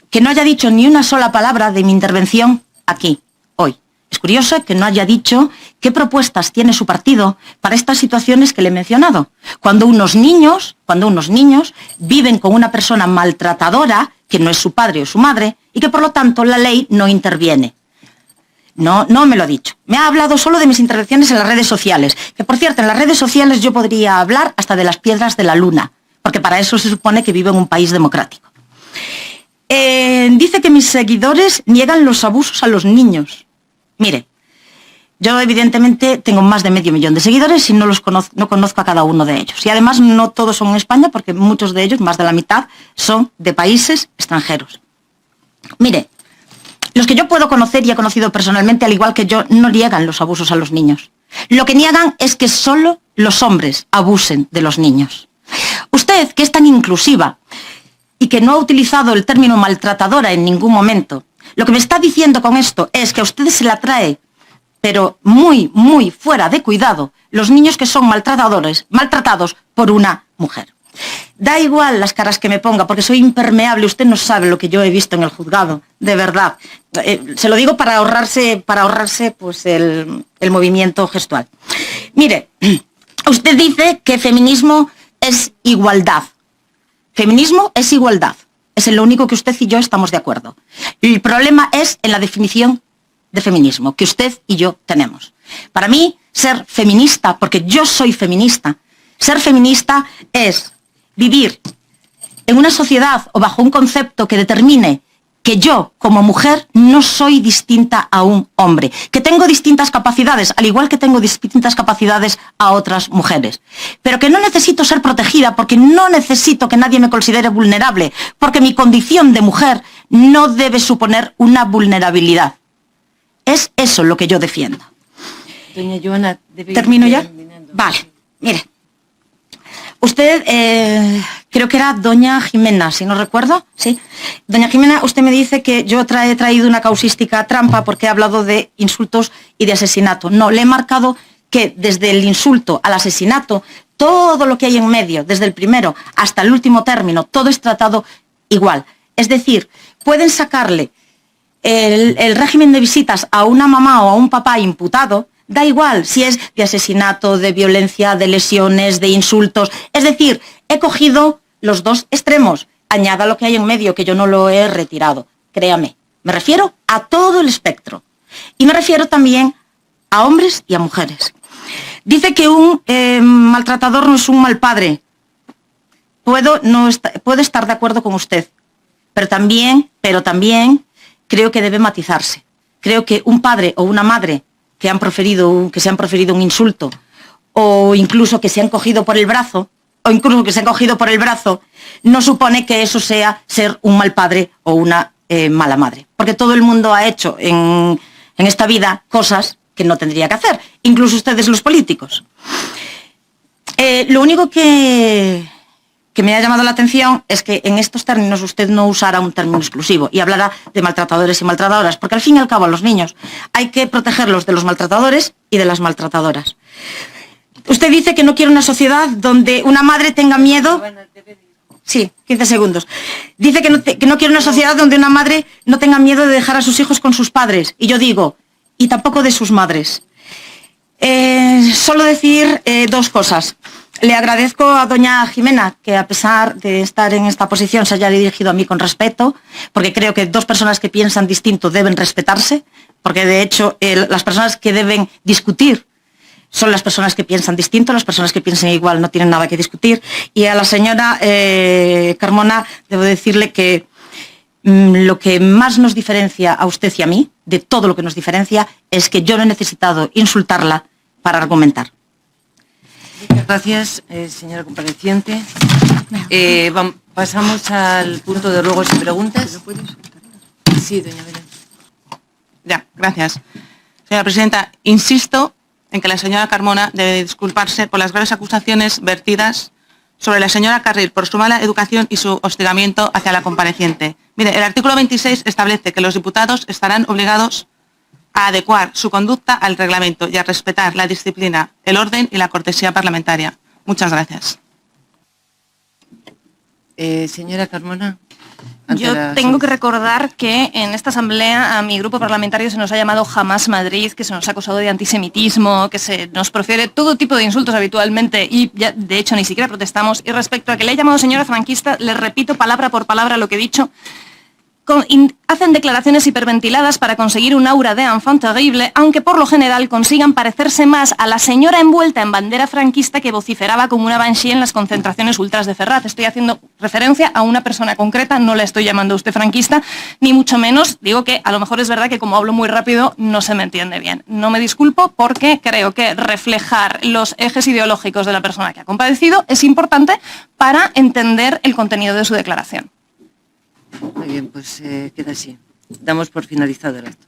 que no haya dicho ni una sola palabra de mi intervención aquí, hoy. Es curioso que no haya dicho qué propuestas tiene su partido para estas situaciones que le he mencionado. Cuando unos niños viven con una persona maltratadora, que no es su padre o su madre, y que por lo tanto la ley no interviene. No me lo ha dicho. Me ha hablado solo de mis intervenciones en las redes sociales. Que, por cierto, en las redes sociales yo podría hablar hasta de las piedras de la luna, porque para eso se supone que vivo en un país democrático. Dice que mis seguidores niegan los abusos a los niños. Mire, yo evidentemente tengo más de 500.000 de seguidores y no conozco a cada uno de ellos. Y además no todos son en España, porque muchos de ellos, más de la mitad, son de países extranjeros. Mire, los que yo puedo conocer y he conocido personalmente, al igual que yo, no niegan los abusos a los niños. Lo que niegan es que solo los hombres abusen de los niños. Usted, que es tan inclusiva y que no ha utilizado el término maltratadora en ningún momento, lo que me está diciendo con esto es que a ustedes se la trae, pero muy, muy fuera de cuidado, los niños que son maltratados por una mujer. Da igual las caras que me ponga, porque soy impermeable. Usted no sabe lo que yo he visto en el juzgado, de verdad. Se lo digo para ahorrarse pues el movimiento gestual. Mire, usted dice que feminismo es igualdad. Feminismo es igualdad. Es en lo único que usted y yo estamos de acuerdo. El problema es en la definición de feminismo que usted y yo tenemos. Para mí, ser feminista, porque yo soy feminista, ser feminista es vivir en una sociedad o bajo un concepto que determine que yo, como mujer, no soy distinta a un hombre, que tengo distintas capacidades, al igual que tengo distintas capacidades a otras mujeres, pero que no necesito ser protegida porque no necesito que nadie me considere vulnerable, porque mi condición de mujer no debe suponer una vulnerabilidad. Es eso lo que yo defiendo. Doña Joana, ¿termino ya? Vale, mire. Usted, creo que era doña Jimena, si no recuerdo, sí. Doña Jimena, usted me dice que yo he traído una causística trampa porque he hablado de insultos y de asesinato. No, le he marcado que desde el insulto al asesinato, todo lo que hay en medio, desde el primero hasta el último término, todo es tratado igual. Es decir, pueden sacarle el régimen de visitas a una mamá o a un papá imputado, da igual si es de asesinato, de violencia, de lesiones, de insultos. Es decir, he cogido los dos extremos. Añada lo que hay en medio, que yo no lo he retirado. Créame, me refiero a todo el espectro. Y me refiero también a hombres y a mujeres. Dice que un maltratador no es un mal padre. Puedo estar de acuerdo con usted, pero también creo que debe matizarse. Creo que un padre o una madre que se han proferido un insulto o incluso que se han cogido por el brazo, o incluso que se han cogido por el brazo, no supone que eso sea ser un mal padre o una mala madre. Porque todo el mundo ha hecho en esta vida cosas que no tendría que hacer, incluso ustedes los políticos. Lo único que me ha llamado la atención es que en estos términos usted no usara un término exclusivo y hablara de maltratadores y maltratadoras, porque al fin y al cabo a los niños hay que protegerlos de los maltratadores y de las maltratadoras. Usted dice que no quiere una sociedad donde una madre tenga miedo... Sí, 15 segundos. Dice que no quiere una sociedad donde una madre no tenga miedo de dejar a sus hijos con sus padres. Y yo digo, y tampoco de sus madres. Solo decir dos cosas. Le agradezco a doña Jimena que a pesar de estar en esta posición se haya dirigido a mí con respeto, porque creo que dos personas que piensan distinto deben respetarse, porque de hecho las personas que deben discutir son las personas que piensan distinto, las personas que piensan igual no tienen nada que discutir. Y a la señora Carmona debo decirle que lo que más nos diferencia a usted y a mí, de todo lo que nos diferencia, es que yo no he necesitado insultarla para argumentar. Muchas gracias, señora compareciente. Pasamos al punto de ruegos y preguntas. Sí, doña Belén. Ya, gracias. Señora presidenta, insisto en que la señora Carmona debe disculparse por las graves acusaciones vertidas sobre la señora Carril por su mala educación y su hostigamiento hacia la compareciente. Mire, el artículo 26 establece que los diputados estarán obligados a adecuar su conducta al reglamento y a respetar la disciplina, el orden y la cortesía parlamentaria. Muchas gracias. Señora Carmona. Yo tengo que recordar que en esta asamblea a mi grupo parlamentario se nos ha llamado Jamás Madrid, que se nos ha acusado de antisemitismo, que se nos profiere todo tipo de insultos habitualmente y ya, de hecho ni siquiera protestamos. Y respecto a que le he llamado señora franquista, le repito palabra por palabra lo que he dicho. Hacen declaraciones hiperventiladas para conseguir un aura de enfant terrible, aunque por lo general consigan parecerse más a la señora envuelta en bandera franquista que vociferaba como una banshee en las concentraciones ultras de Ferraz. Estoy haciendo referencia a una persona concreta, no la estoy llamando a usted franquista, ni mucho menos. Digo que a lo mejor es verdad que como hablo muy rápido no se me entiende bien. No me disculpo porque creo que reflejar los ejes ideológicos de la persona que ha compadecido es importante para entender el contenido de su declaración. Muy bien, pues queda así. Damos por finalizado el acto.